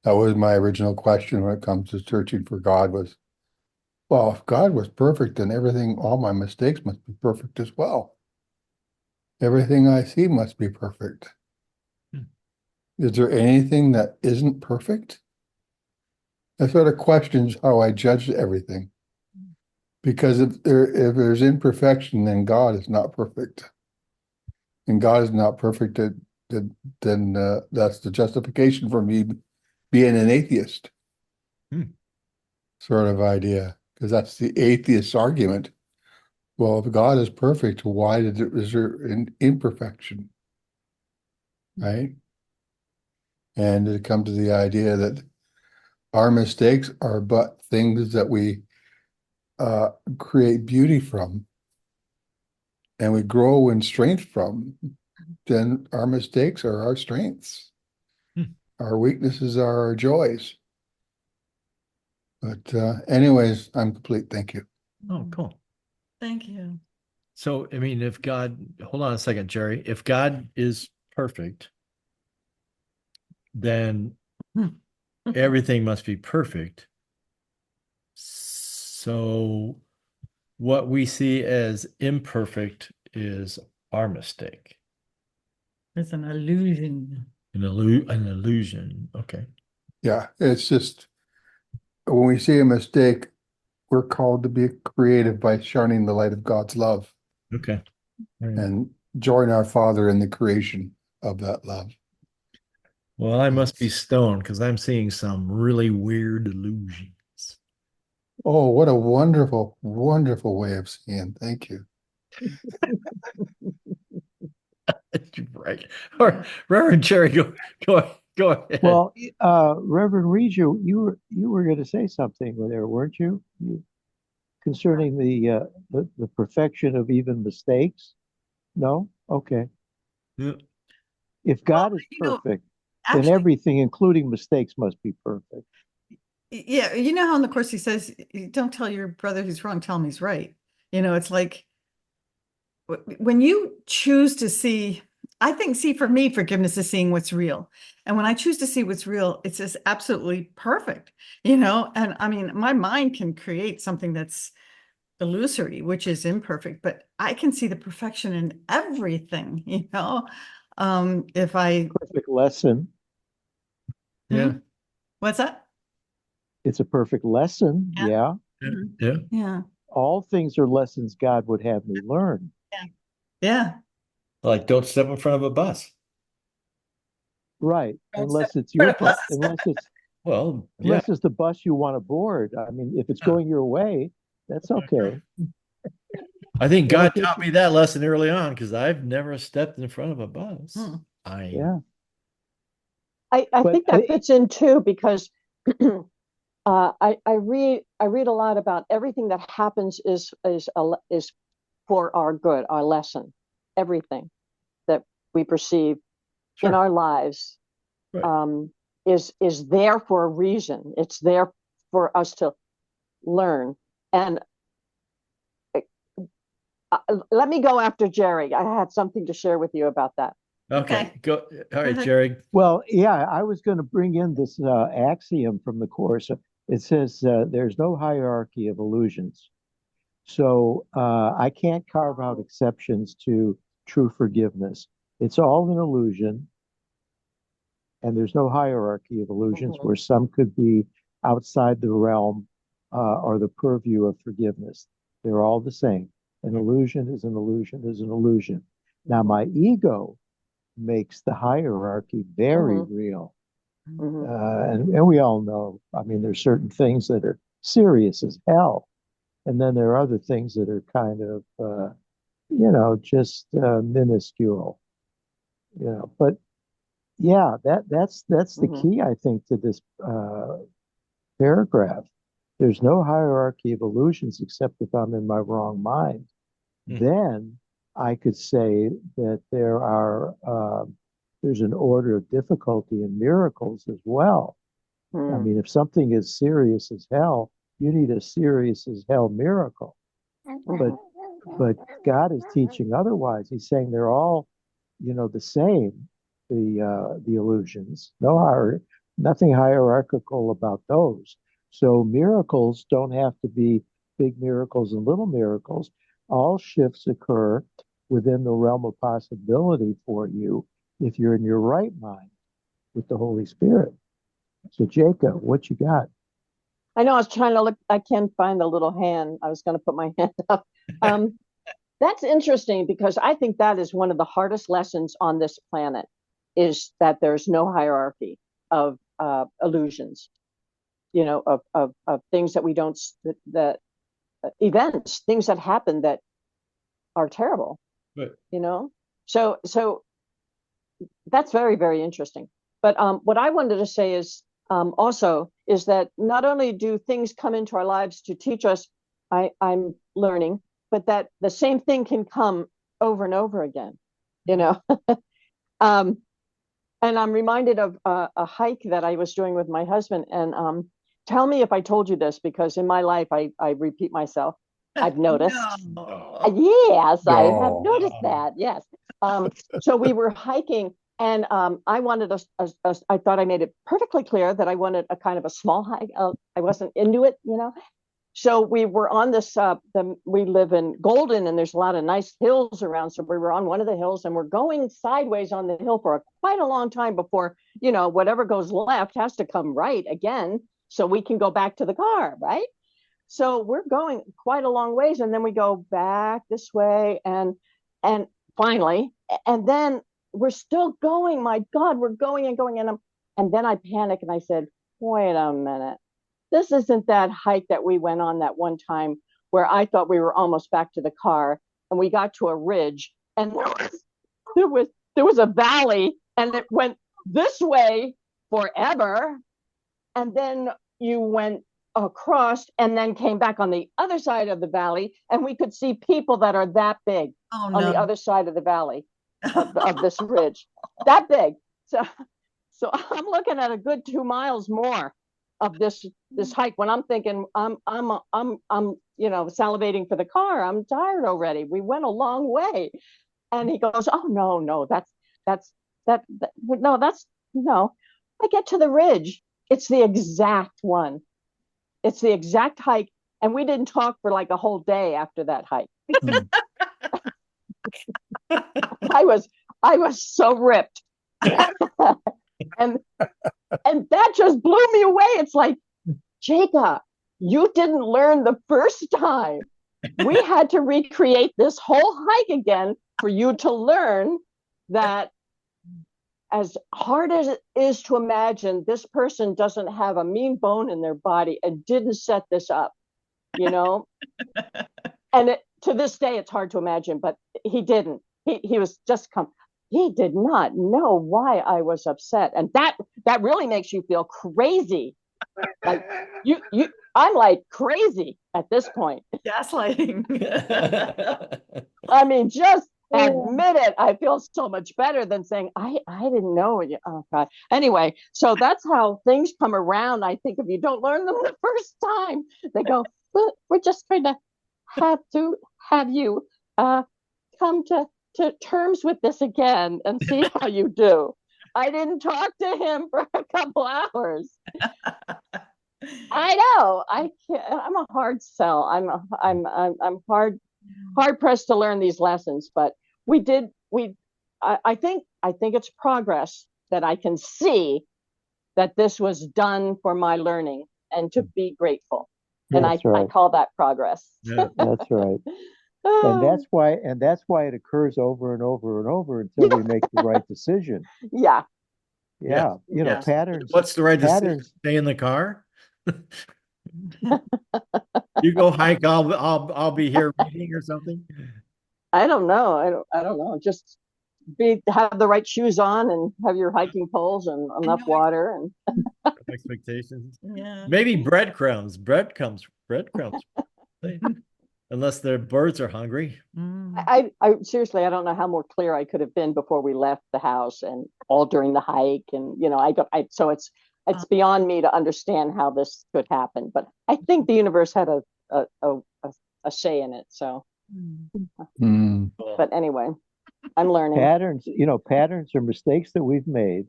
That was my original question when it comes to searching for God was, well, if God was perfect, then everything, all my mistakes must be perfect as well. Everything I see must be perfect. Is there anything that isn't perfect? That sort of questions how I judge everything. Because if there's imperfection, then God is not perfect. And God is not perfect, then that's the justification for me being an atheist. Sort of idea. Because that's the atheist argument. Well, if God is perfect, why is there an imperfection? Right? And it comes to the idea that our mistakes are but things that we create beauty from and we grow in strength from, then our mistakes are our strengths. Our weaknesses are our joys. But anyways, I'm complete. Thank you. Oh, cool. Thank you. So, I mean, if God, hold on a second, Jerry, if God is perfect, then everything must be perfect. So what we see as imperfect is our mistake. It's an illusion. An illusion. Okay. Yeah, it's just when we see a mistake, we're called to be creative by shining the light of God's love. Okay. And join our Father in the creation of that love. Well, I must be stoned because I'm seeing some really weird illusions. Oh, what a wonderful, wonderful way of seeing. Thank you. Right. All right. Reverend Jerry, go ahead. Well, Reverend Reja, you were going to say something there, weren't you? Concerning the perfection of even mistakes? No? Okay. Yeah. If God is perfect, then actually, everything, including mistakes, must be perfect. yeah, you know how in the course he says, don't tell your brother he's wrong, tell him he's right. You know, it's like when you choose to see, I think, see, for me, forgiveness is seeing what's real. And when I choose to see what's real, it's just absolutely perfect, you know? And I mean, my mind can create something that's illusory, which is imperfect, but I can see the perfection in everything, you know? If I, Perfect lesson. Yeah. what's that? It's a perfect lesson. Yeah. Yeah. Yeah. Yeah. All things are lessons God would have me learn. Yeah. Like, don't step in front of a bus. Right. Don't Unless step it's in your front of bus, us. Well, yeah. unless it's the bus you want to board. I mean, if it's Yeah. going your way, that's okay. I think That'll God get taught you. me that lesson early on because I've never stepped in front of a bus. Yeah. I But think that fits in too because I read a lot about everything that happens is for our good, our lesson, everything that we perceive in Sure. our lives Right. is there for a reason. It's there for us to learn. And let me go after Jerry. I had something to share with you about that. Okay. Go. All right, ahead. Jerry. Well, yeah, I was going to bring in this axiom from the Course. It says there's no hierarchy of illusions. So I can't carve out exceptions to true forgiveness. It's all an illusion, and there's no hierarchy of illusions where some could be outside the realm or the purview of forgiveness. They're all the same. An illusion is an illusion is an illusion. Now, my ego makes the hierarchy very real. And we all know, I mean, there's certain things that are serious as hell. And then there are other things that are kind of, just minuscule, but yeah, that's the key, I think, to this paragraph. There's no hierarchy of illusions except if I'm in my wrong mind. Then I could say that there's an order of difficulty in miracles as well. I mean, if something is serious as hell, you need a serious as hell miracle. But God is teaching otherwise. He's saying they're all, the same. The illusions, nothing hierarchical about those. So miracles don't have to be big miracles and little miracles. All shifts occur within the realm of possibility for you if you're in your right mind with the Holy Spirit. So Jacob, what you got? I know I was trying to look, I can't find the little hand. I was going to put my hand up. That's interesting because I think that is one of the hardest lessons on this planet is that there's no hierarchy of illusions, of things that we don't, that events, things that happen that are terrible, Right. So that's very, very interesting. But what I wanted to say is also is that not only do things come into our lives to teach us, I'm learning, but that the same thing can come over and over again, and I'm reminded of a hike that I was doing with my husband. And tell me if I told you this, because in my life, I repeat myself. I've noticed. Yes, I have noticed that. Yes. So we were hiking, and I wanted I thought I made it perfectly clear that I wanted a kind of a small hike. I wasn't into it, So we were on this, we live in Golden and there's a lot of nice hills around. So we were on one of the hills and we're going sideways on the hill for quite a long time before, whatever goes left has to come right again. So we can go back to the car, right? So we're going quite a long ways. And then we go back this way and finally, and then we're still going. My God, we're going and going. And then I panic and I said, wait a minute. This isn't that hike that we went on that one time where I thought we were almost back to the car and we got to a ridge and there was a valley and it went this way forever. And then you went across and then came back on the other side of the valley and we could see people that are that big on the other side of the valley of this ridge, that big. So I'm looking at a good 2 miles more of this hike when I'm thinking I'm salivating for the car. I'm tired already. We went a long way. And he goes, oh no, no. I get to the ridge. It's the exact one. It's the exact hike. And we didn't talk for like a whole day after that hike. I was so ripped. and that just blew me away. It's like, Jacob, you didn't learn the first time. We had to recreate this whole hike again for you to learn that as hard as it is to imagine, this person doesn't have a mean bone in their body and didn't set this up, And to this day, it's hard to imagine, but he didn't. He was just he did not know why I was upset. And that really makes you feel crazy. Like I'm like crazy at this point. Gaslighting. I mean, just admit it. I feel so much better than saying I didn't know. Oh God. Anyway, so that's how things come around. I think if you don't learn them the first time, they go, well, we're just going to have you come to terms with this again and see how you do. I didn't talk to him for a couple hours. I know. I can't, I'm a hard sell. I'm hard pressed to learn these lessons, but I think it's progress that I can see that this was done for my learning and to be grateful. And That's I right. call that progress. Yeah. That's right. And that's why it occurs over and over and over until we make the right decision. Yeah. Yeah. You know, Yes. patterns. What's the right decision? patterns. Stay in the car. You go hike. I'll be here reading or something. I don't know. I don't know. Just have the right shoes on and have your hiking poles and enough water and Expectations. Yeah. Maybe breadcrumbs. Breadcrumbs. Unless the birds are hungry. Mm. I seriously, I don't know how more clear I could have been before we left the house and all during the hike. And, you know, so it's beyond me to understand how this could happen, but I think the universe had a say in it. So, Mm. but anyway, I'm learning. Patterns are mistakes that we've made,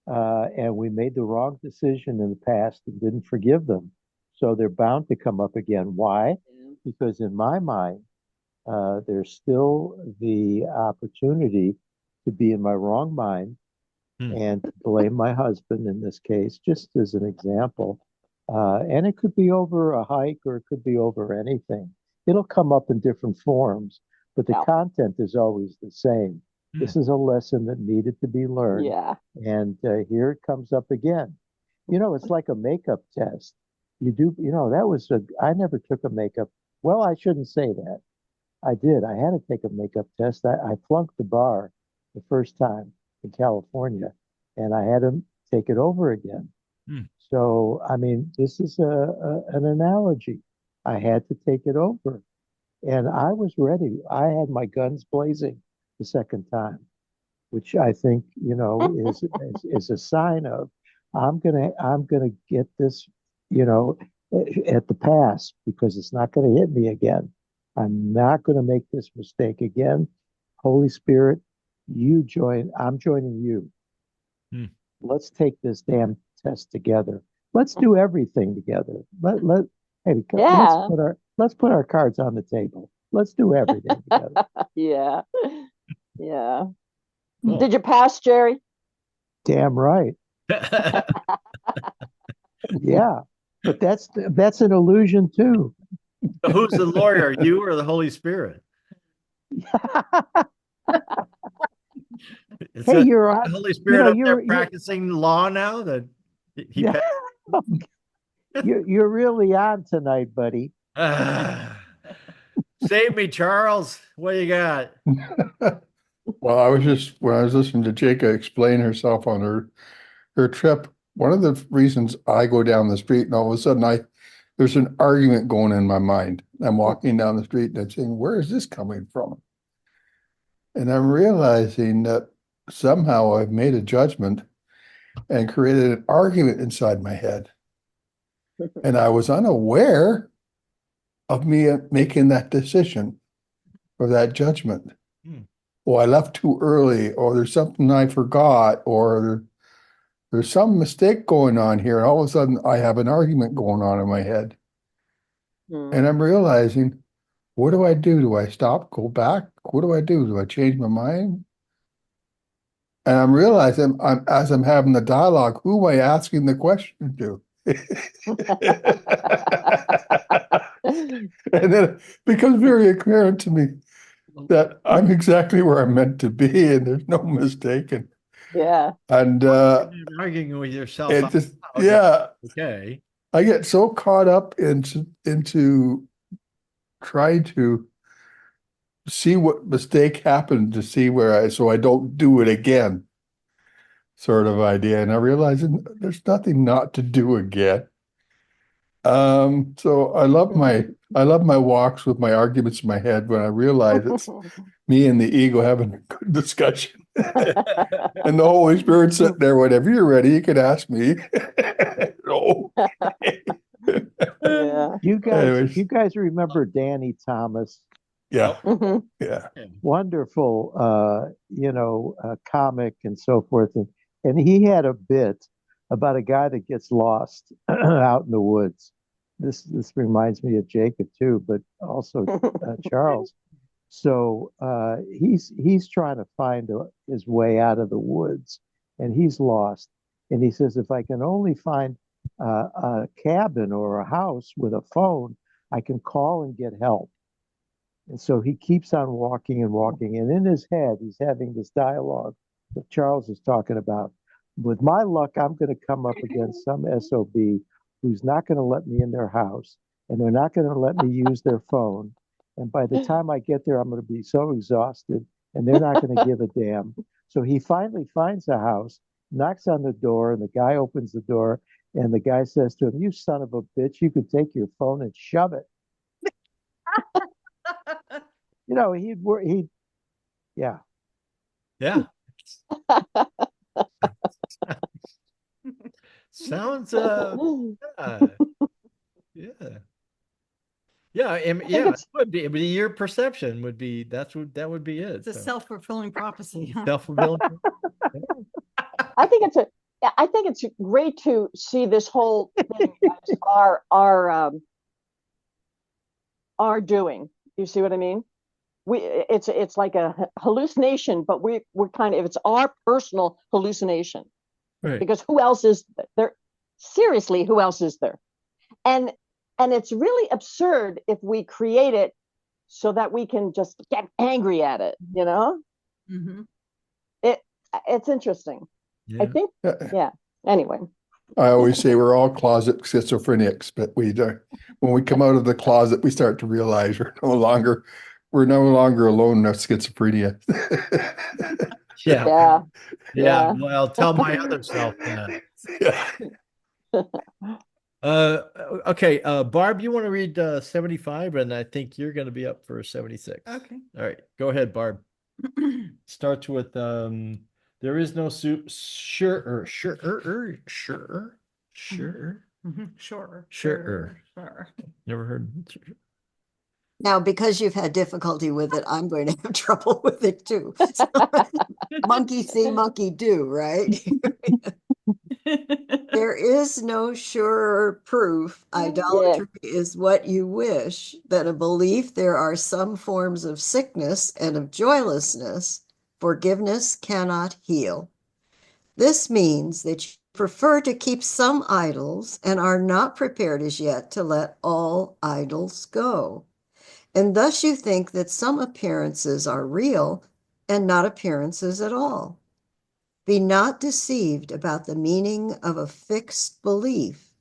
and we made the wrong decision in the past and didn't forgive them. So they're bound to come up again. Why? Because in my mind, there's still the opportunity to be in my wrong mind and to blame my husband in this case, just as an example. And it could be over a hike or it could be over anything. It'll come up in different forms, but the content is always the same. This is a lesson that needed to be learned. Yeah. And here it comes up again. You know, it's like a makeup test. I never took a makeup. Well, I shouldn't say that. I did. I had to take a makeup test. I flunked the bar the first time in California, and I had to take it over again. So, I mean, this is an analogy. I had to take it over, and I was ready. I had my guns blazing the second time, which I think, is a sign of I'm gonna get this, at the pass because it's not going to hit me again. I'm not going to make this mistake again. Holy Spirit, I'm joining you. Let's take this damn test together. Let's do everything together. Let's put our cards on the table. Let's do everything together. Yeah. Yeah. Did you pass, Jerry? Damn right. Yeah. But that's an illusion too. So who's the lawyer, you or the Holy Spirit? Hey, you're the Holy Spirit up there you're practicing law now that he Yeah. You're really on tonight, buddy. Save me, Charles. What do you got? Well, when I was listening to Jacob explain herself on her trip, one of the reasons I go down the street and all of a sudden there's an argument going in my mind. I'm walking down the street and I'm saying, where is this coming from? And I'm realizing that somehow I've made a judgment and created an argument inside my head. And I was unaware of me making that decision or that judgment. Or I left too early, or there's something I forgot, or there's some mistake going on here. And all of a sudden I have an argument going on in my head. And I'm realizing, what do I do? Do I stop, go back? What do I do? Do I change my mind? And I'm realizing as I'm having the dialogue, who am I asking the question to? And then it becomes very apparent to me that I'm exactly where I'm meant to be, and there's no mistake. And You're arguing with yourself. it just, yeah. Okay. I get so caught up into trying to see what mistake happened to see so I don't do it again, sort of idea. And I realize there's nothing not to do again. So I love my walks with my arguments in my head when I realize it's me and the ego having a good discussion. And the Holy Spirit sitting there, whenever you're ready, you can ask me. Oh. Yeah. You Anyways, guys remember Danny Thomas? yeah, Mhm. yeah. Wonderful, comic and so forth. And he had a bit about a guy that gets lost out in the woods. This reminds me of Jacob too, but also Charles. So he's trying to find his way out of the woods, and he's lost. And he says, if I can only find a cabin or a house with a phone, I can call and get help. And so he keeps on walking and walking. And in his head, he's having this dialogue that Charles is talking about. With my luck, I'm going to come up against some SOB who's not going to let me in their house, and they're not going to let me use their phone. And by the time I get there, I'm going to be so exhausted, and they're not going to give a damn. So he finally finds a house, knocks on the door, and the guy opens the door. And the guy says to him, "You son of a bitch, you could take your phone and shove it." Yeah. Yeah. Sounds yeah. Yeah. Yeah, yeah, it would be. But your perception would be that would be it. It's a self-fulfilling prophecy. Huh? Self-fulfilling. I think it's great to see this whole thing as our doing. You see what I mean? It's like a hallucination, but we're kind of, it's our personal hallucination, Right. because who else is there? Seriously, who else is there? And it's really absurd if we create it so that we can just get angry at it, Mm-hmm. It's interesting. I Yeah. think, yeah. Anyway, I always say we're all closet schizophrenics, but when we come out of the closet, we start to realize we're no longer alone in our schizophrenia. Yeah. yeah. Yeah. Well, tell my other self that. Yeah. Okay. Barb, you want to read 75, and I think you're going to be up for 76. Okay. All right. Go ahead, Barb. Starts with there is no soup. Sure. Mhm. Sure. Sure. Sure. Never heard. Now, because you've had difficulty with it, I'm going to have trouble with it too. So, monkey see, monkey do, right? There is no surer proof idolatry is what you wish than a belief there are some forms of sickness and of joylessness forgiveness cannot heal. This means that you prefer to keep some idols and are not prepared as yet to let all idols go. And thus you think that some appearances are real and not appearances at all. Be not deceived about the meaning of a fixed belief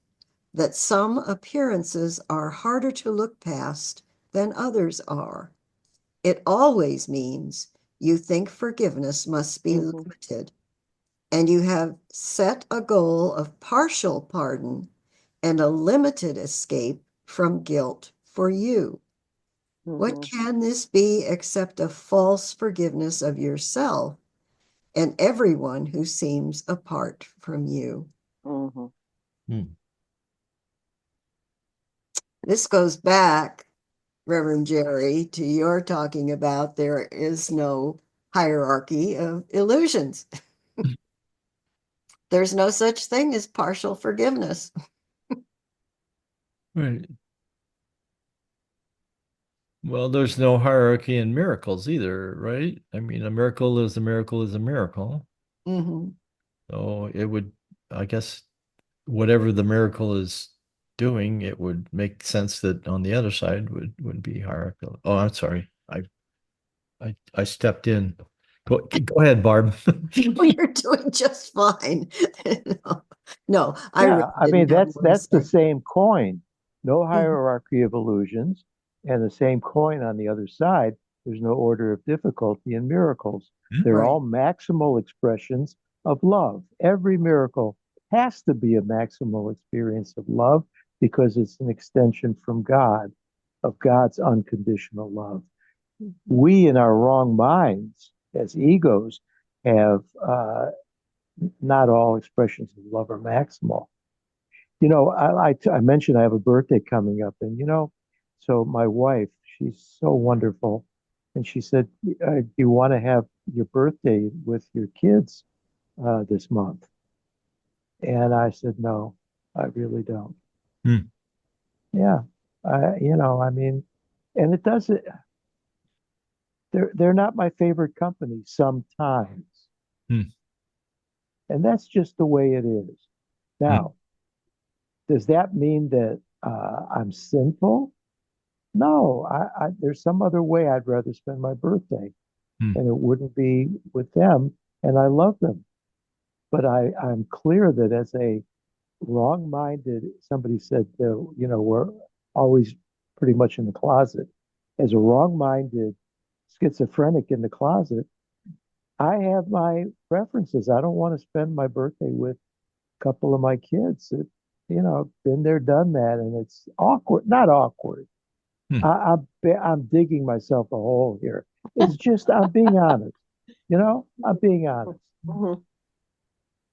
that some appearances are harder to look past than others are. It always means you think forgiveness must be limited, and you have set a goal of partial pardon and a limited escape from guilt for you. What can this be except a false forgiveness of yourself and everyone who seems apart from you? This goes back, Reverend Jerry, to your talking about there is no hierarchy of illusions. There's no such thing as partial forgiveness. Right. Well, there's no hierarchy in miracles either, right? I mean, a miracle is a miracle is a miracle. Mm-hmm. So it would, I guess, whatever the miracle is doing, it would make sense that on the other side would be hierarchical. Oh, I'm sorry. I stepped in. Go ahead, Barb. You're doing just fine. No, I Yeah, really I mean didn't have more to that's the say. same coin. No Mhm. hierarchy of illusions, and the same coin on the other side. There's no order of difficulty in miracles. They're Right. all maximal expressions of love. Every miracle has to be a maximal experience of love because it's an extension from God, of God's unconditional love. We, in our wrong minds, as egos, have not all expressions of love are maximal. You know, I mentioned I have a birthday coming up, and so my wife, she's so wonderful, and she said, "Do you want to have your birthday with your kids this month?" And I said, "No, I really don't." Hmm. Yeah, I mean, and it doesn't. They're not my favorite company sometimes, Hmm. and that's just the way it is. Hmm. Now, does that mean that I'm sinful? No, there's some other way I'd rather spend my birthday, Hmm. and it wouldn't be with them. And I love them, but I'm clear that as a wrong-minded, somebody said, we're always pretty much in the closet. As a wrong-minded schizophrenic in the closet, I have my preferences. I don't want to spend my birthday with a couple of my kids. Been there, done that, and it's awkward. Not awkward. Hmm. I'm digging myself a hole here. It's just I'm being honest. I'm being honest. Mhm,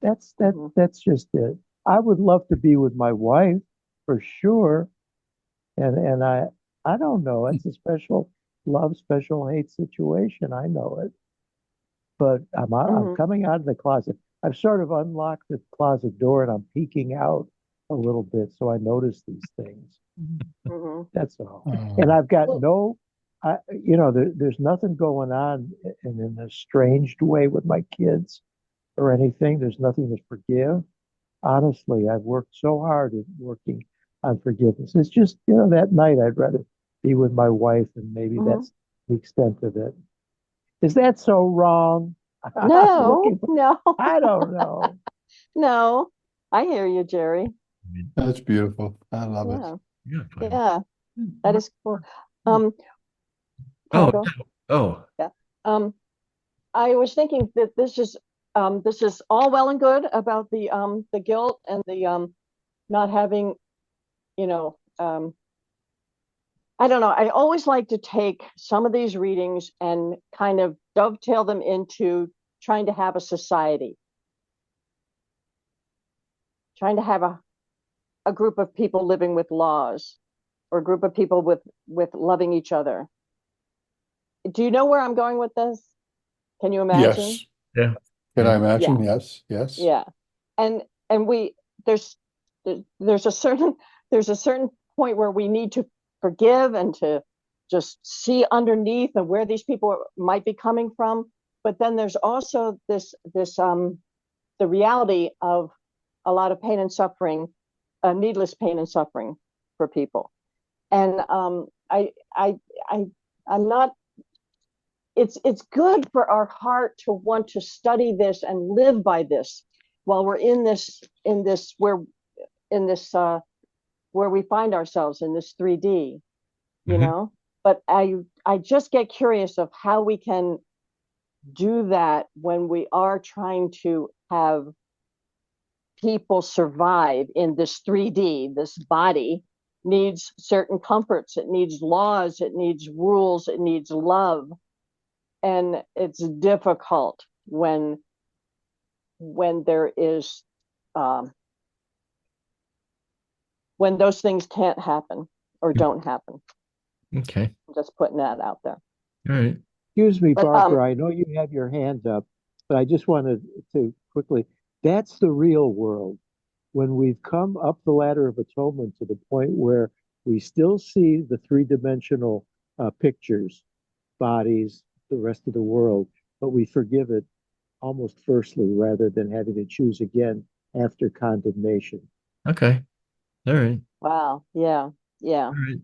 mhm, That's just it. I would love to be with my wife for sure, and I don't know. It's a special love, special hate situation. I know it, but I'm mhm, coming out of the closet. I've sort of unlocked the closet door and I'm peeking out a little bit, so I notice these things. mhm. That's all. And Oh, I've got Well, there's nothing going on in a estranged way with my kids or anything. There's nothing to forgive. Honestly, I've worked so hard at working on forgiveness. It's just, that night I'd rather be with my wife, and maybe mhm. that's the extent of it. Is that so wrong? I'm No, looking, no, I don't know. no. I hear you, Jerry. that's beautiful. I love it. Yeah, Yeah, fine. yeah, that is cool. Um, Oh, Paco, oh, yeah. Um, I was thinking that this is all well and good about the guilt and the not having, you know, I don't know. I always like to take some of these readings and kind of dovetail them into trying to have a society, trying to have a group of people living with laws or a group of people with loving each other. Do you know where I'm going with this? Can you imagine? Yes. yeah, Can I yeah. Yeah, imagine? Yes. Yes. yeah. And we there's there's a certain there's a certain point where we need to forgive and to just see underneath and where these people might be coming from. But then there's also this the reality of a lot of pain and suffering, needless pain and suffering for people. And I I'm not. It's good for our heart to want to study this and live by this while we're in this where we find ourselves in this 3D, you Mhm. know. But I just get curious of how we can do that when we are trying to have people survive in this 3D. This body needs certain comforts, it needs laws, it needs rules, it needs love. And it's difficult when there is um, when those things can't happen or don't happen. Okay. I'm just putting that out there. All right. Excuse me, But Barbara. I know you have your hand up, but I just wanted to quickly. That's the real world. When we've come up the ladder of atonement to the point where we still see the three-dimensional pictures, bodies, the rest of the world, but we forgive it almost firstly rather than having to choose again after condemnation. Okay. All right. wow, yeah, yeah, All right.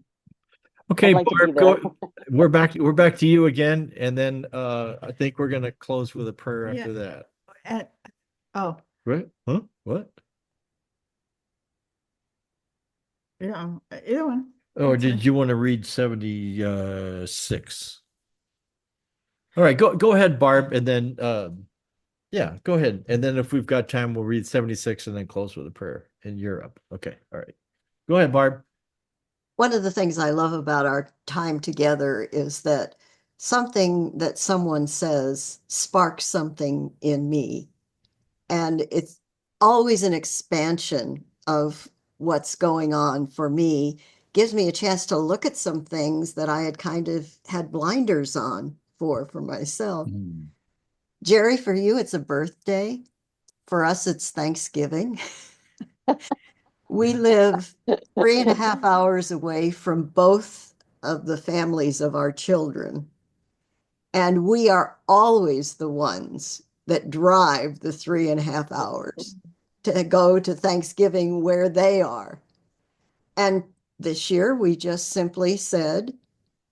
I'd Okay, like to be Barb, there. we're back to you again, and then I think we're gonna close with a prayer Yeah. after that. And, oh, Right? Huh? What? yeah, either one. Or That's fine. did you want to read 76? All right, go ahead, Barb, and then yeah, go ahead. And then if we've got time, we'll read 76 and then close with a prayer in Europe. Okay. All right. Go ahead, Barb. One of the things I love about our time together is that something that someone says sparks something in me. And it's always an expansion of what's going on for me, gives me a chance to look at some things that I had kind of had blinders on for myself. Jerry, for you, it's a birthday. For us, it's Thanksgiving. We live 3.5 hours away from both of the families of our children. And we are always the ones that drive the 3.5 hours to go to Thanksgiving where they are. And this year we just simply said,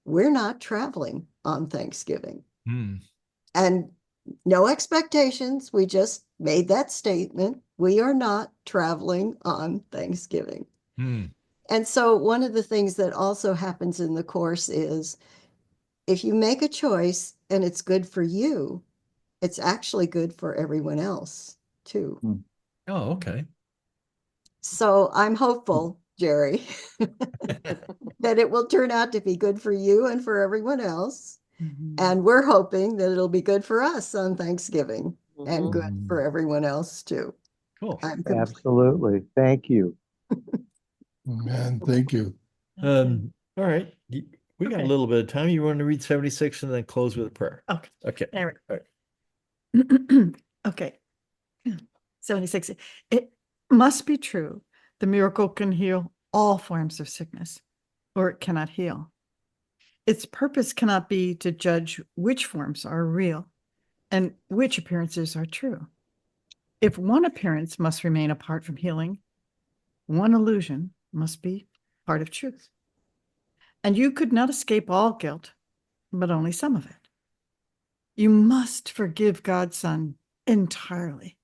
we're not traveling on Thanksgiving. And no expectations. We just made that statement. We are not traveling on Thanksgiving. And so one of the things that also happens in the course is if you make a choice and it's good for you, it's actually good for everyone else too. Oh, okay. So I'm hopeful, Jerry, that it will turn out to be good for you and for everyone else. And we're hoping that it'll be good for us on Thanksgiving and good for everyone else too. Cool. I'm complete. Absolutely. Thank you. Man, thank you. All right. We got a Okay. little bit of time. You want to read 76 and then close with a prayer? Okay. Okay. There All right. Okay. 76. It must be true. The miracle can heal all forms of sickness, or it cannot heal. Its purpose cannot be to judge which forms are real and which appearances are true. If one appearance must remain apart from healing, one illusion must be part of truth. And you could not escape all guilt, but only some of it. You must forgive God's Son entirely,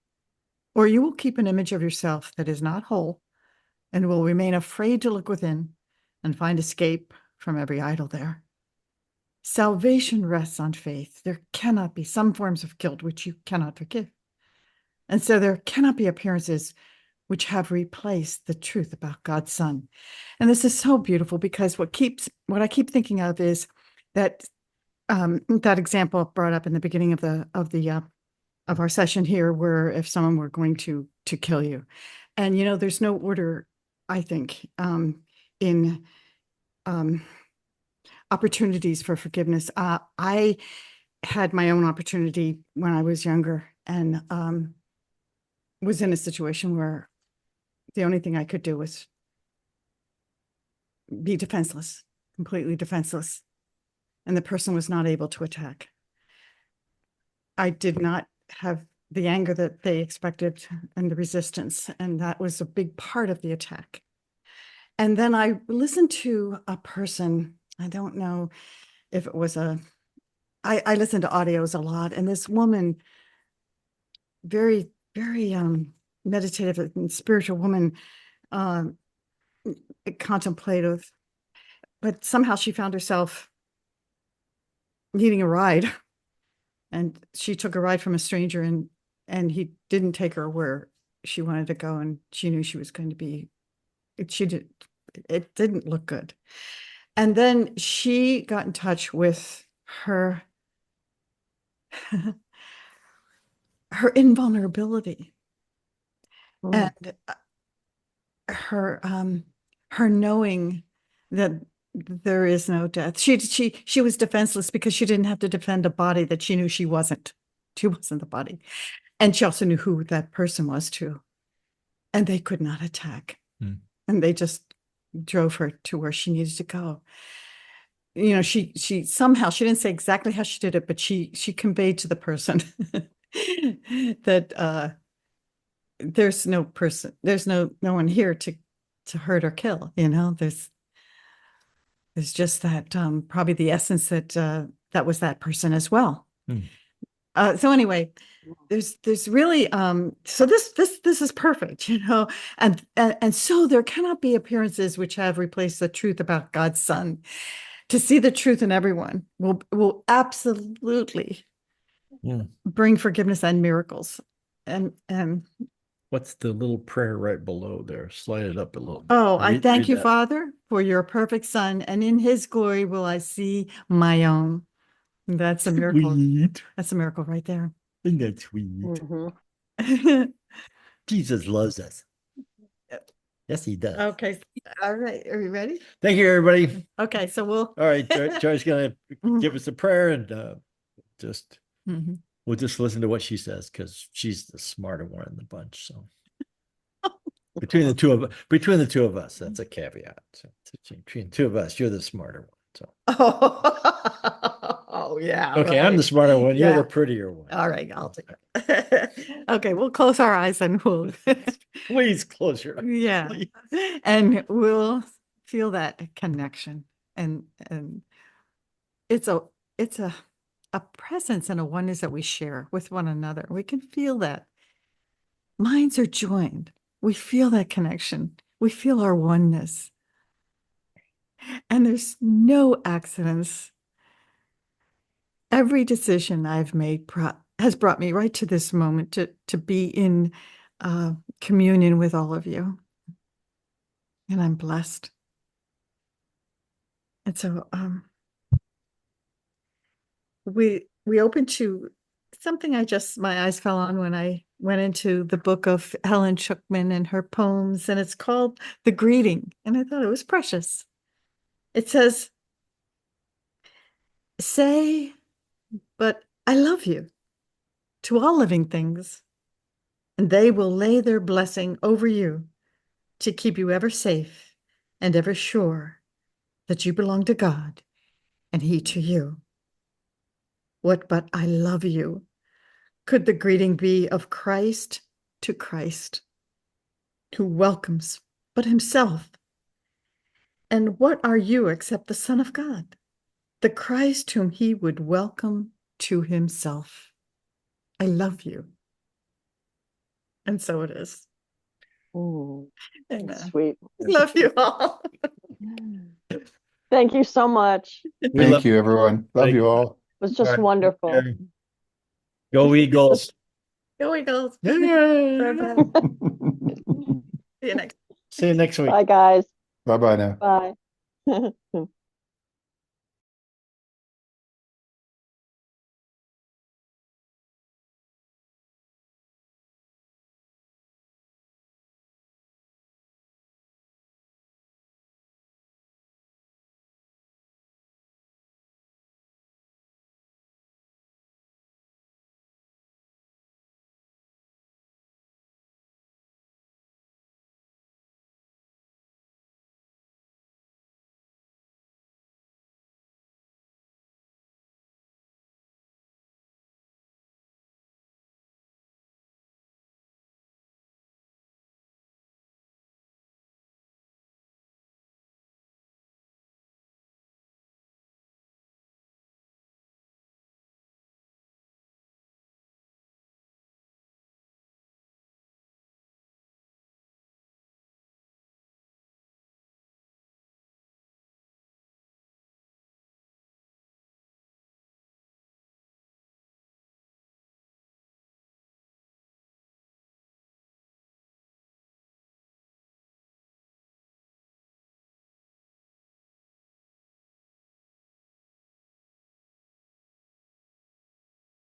or you will keep an image of yourself that is not whole and will remain afraid to look within and find escape from every idol there. Salvation rests on faith. There cannot be some forms of guilt which you cannot forgive. And so there cannot be appearances which have replaced the truth about God's Son. And this is so beautiful because what I keep thinking of is that that example brought up in the beginning of our session here, where if someone were going to kill you, and there's no order, I think, in opportunities for forgiveness. I had my own opportunity when I was younger, and was in a situation where the only thing I could do was be defenseless, completely defenseless, and the person was not able to attack. I did not have the anger that they expected and the resistance, and that was a big part of the attack. And then I listened to a person, I don't know if it was I listen to audios a lot, and this woman, very, very meditative and spiritual woman, contemplative, but somehow she found herself needing a ride. And she took a ride from a stranger, and he didn't take her where she wanted to go, and she knew she was going to be, it didn't look good. And then she got in touch with her her invulnerability and her knowing that there is no death. She was defenseless because she didn't have to defend a body that she knew she wasn't. She wasn't the body. And she also knew who that person was too. And they could not attack. And they just drove her to where she needed to go. She somehow, she didn't say exactly how she did it, but she conveyed to the person that there's no one here to hurt or kill. There's just that probably the essence that was that person as well. So anyway, there's really so this is perfect, and so there cannot be appearances which have replaced the truth about God's Son. To see the truth in everyone will absolutely bring forgiveness and miracles. And What's the little prayer right below there? Slide it up a little. Oh, I Read- thank read you, that. Father, for your perfect Son, and in his glory will I see my own. That's a miracle. Sweet. That's a miracle right there. Isn't that sweet? Mhm. Jesus loves us. Yes, he does. Okay, all right, are you ready? Thank you, everybody. Okay, so we'll. All right, Joy's gonna give us a prayer and just Mhm. we'll just listen to what she says because she's the smarter one in the bunch. So between the two of us, that's a caveat. So between the two of us, you're the smarter one. So Oh, yeah. okay, I'm the right. smarter one. You're Yeah. the prettier one. All right, I'll take it. Okay, we'll close our eyes and we'll, Please close your eyes. yeah, please. and we'll feel that connection. And it's a presence and a oneness that we share with one another. We can feel that. Minds are joined. We feel that connection. We feel our oneness. And there's no accidents. Every decision I've made has brought me right to this moment to be in communion with all of you. And I'm blessed. And so we open to something my eyes fell on when I went into the book of Helen Schuckman and her poems, and it's called The Greeting. And I thought it was precious. It says, "Say, but I love you to all living things, and they will lay their blessing over you to keep you ever safe and ever sure that you belong to God and He to you. What but I love you could the greeting be of Christ to Christ, who welcomes but Himself? And what are you except the Son of God, the Christ whom He would welcome to Himself? I love you." And so it is. Mm, Amen. sweet. Love you all. Thank you so much. It We Thank love you, everyone. Love Thank you you. all. was just right. wonderful. Okay. Go Eagles. Go Eagles. Yeah. Bye-bye. See you next. See you next week. Bye, guys. Bye-bye now. Bye.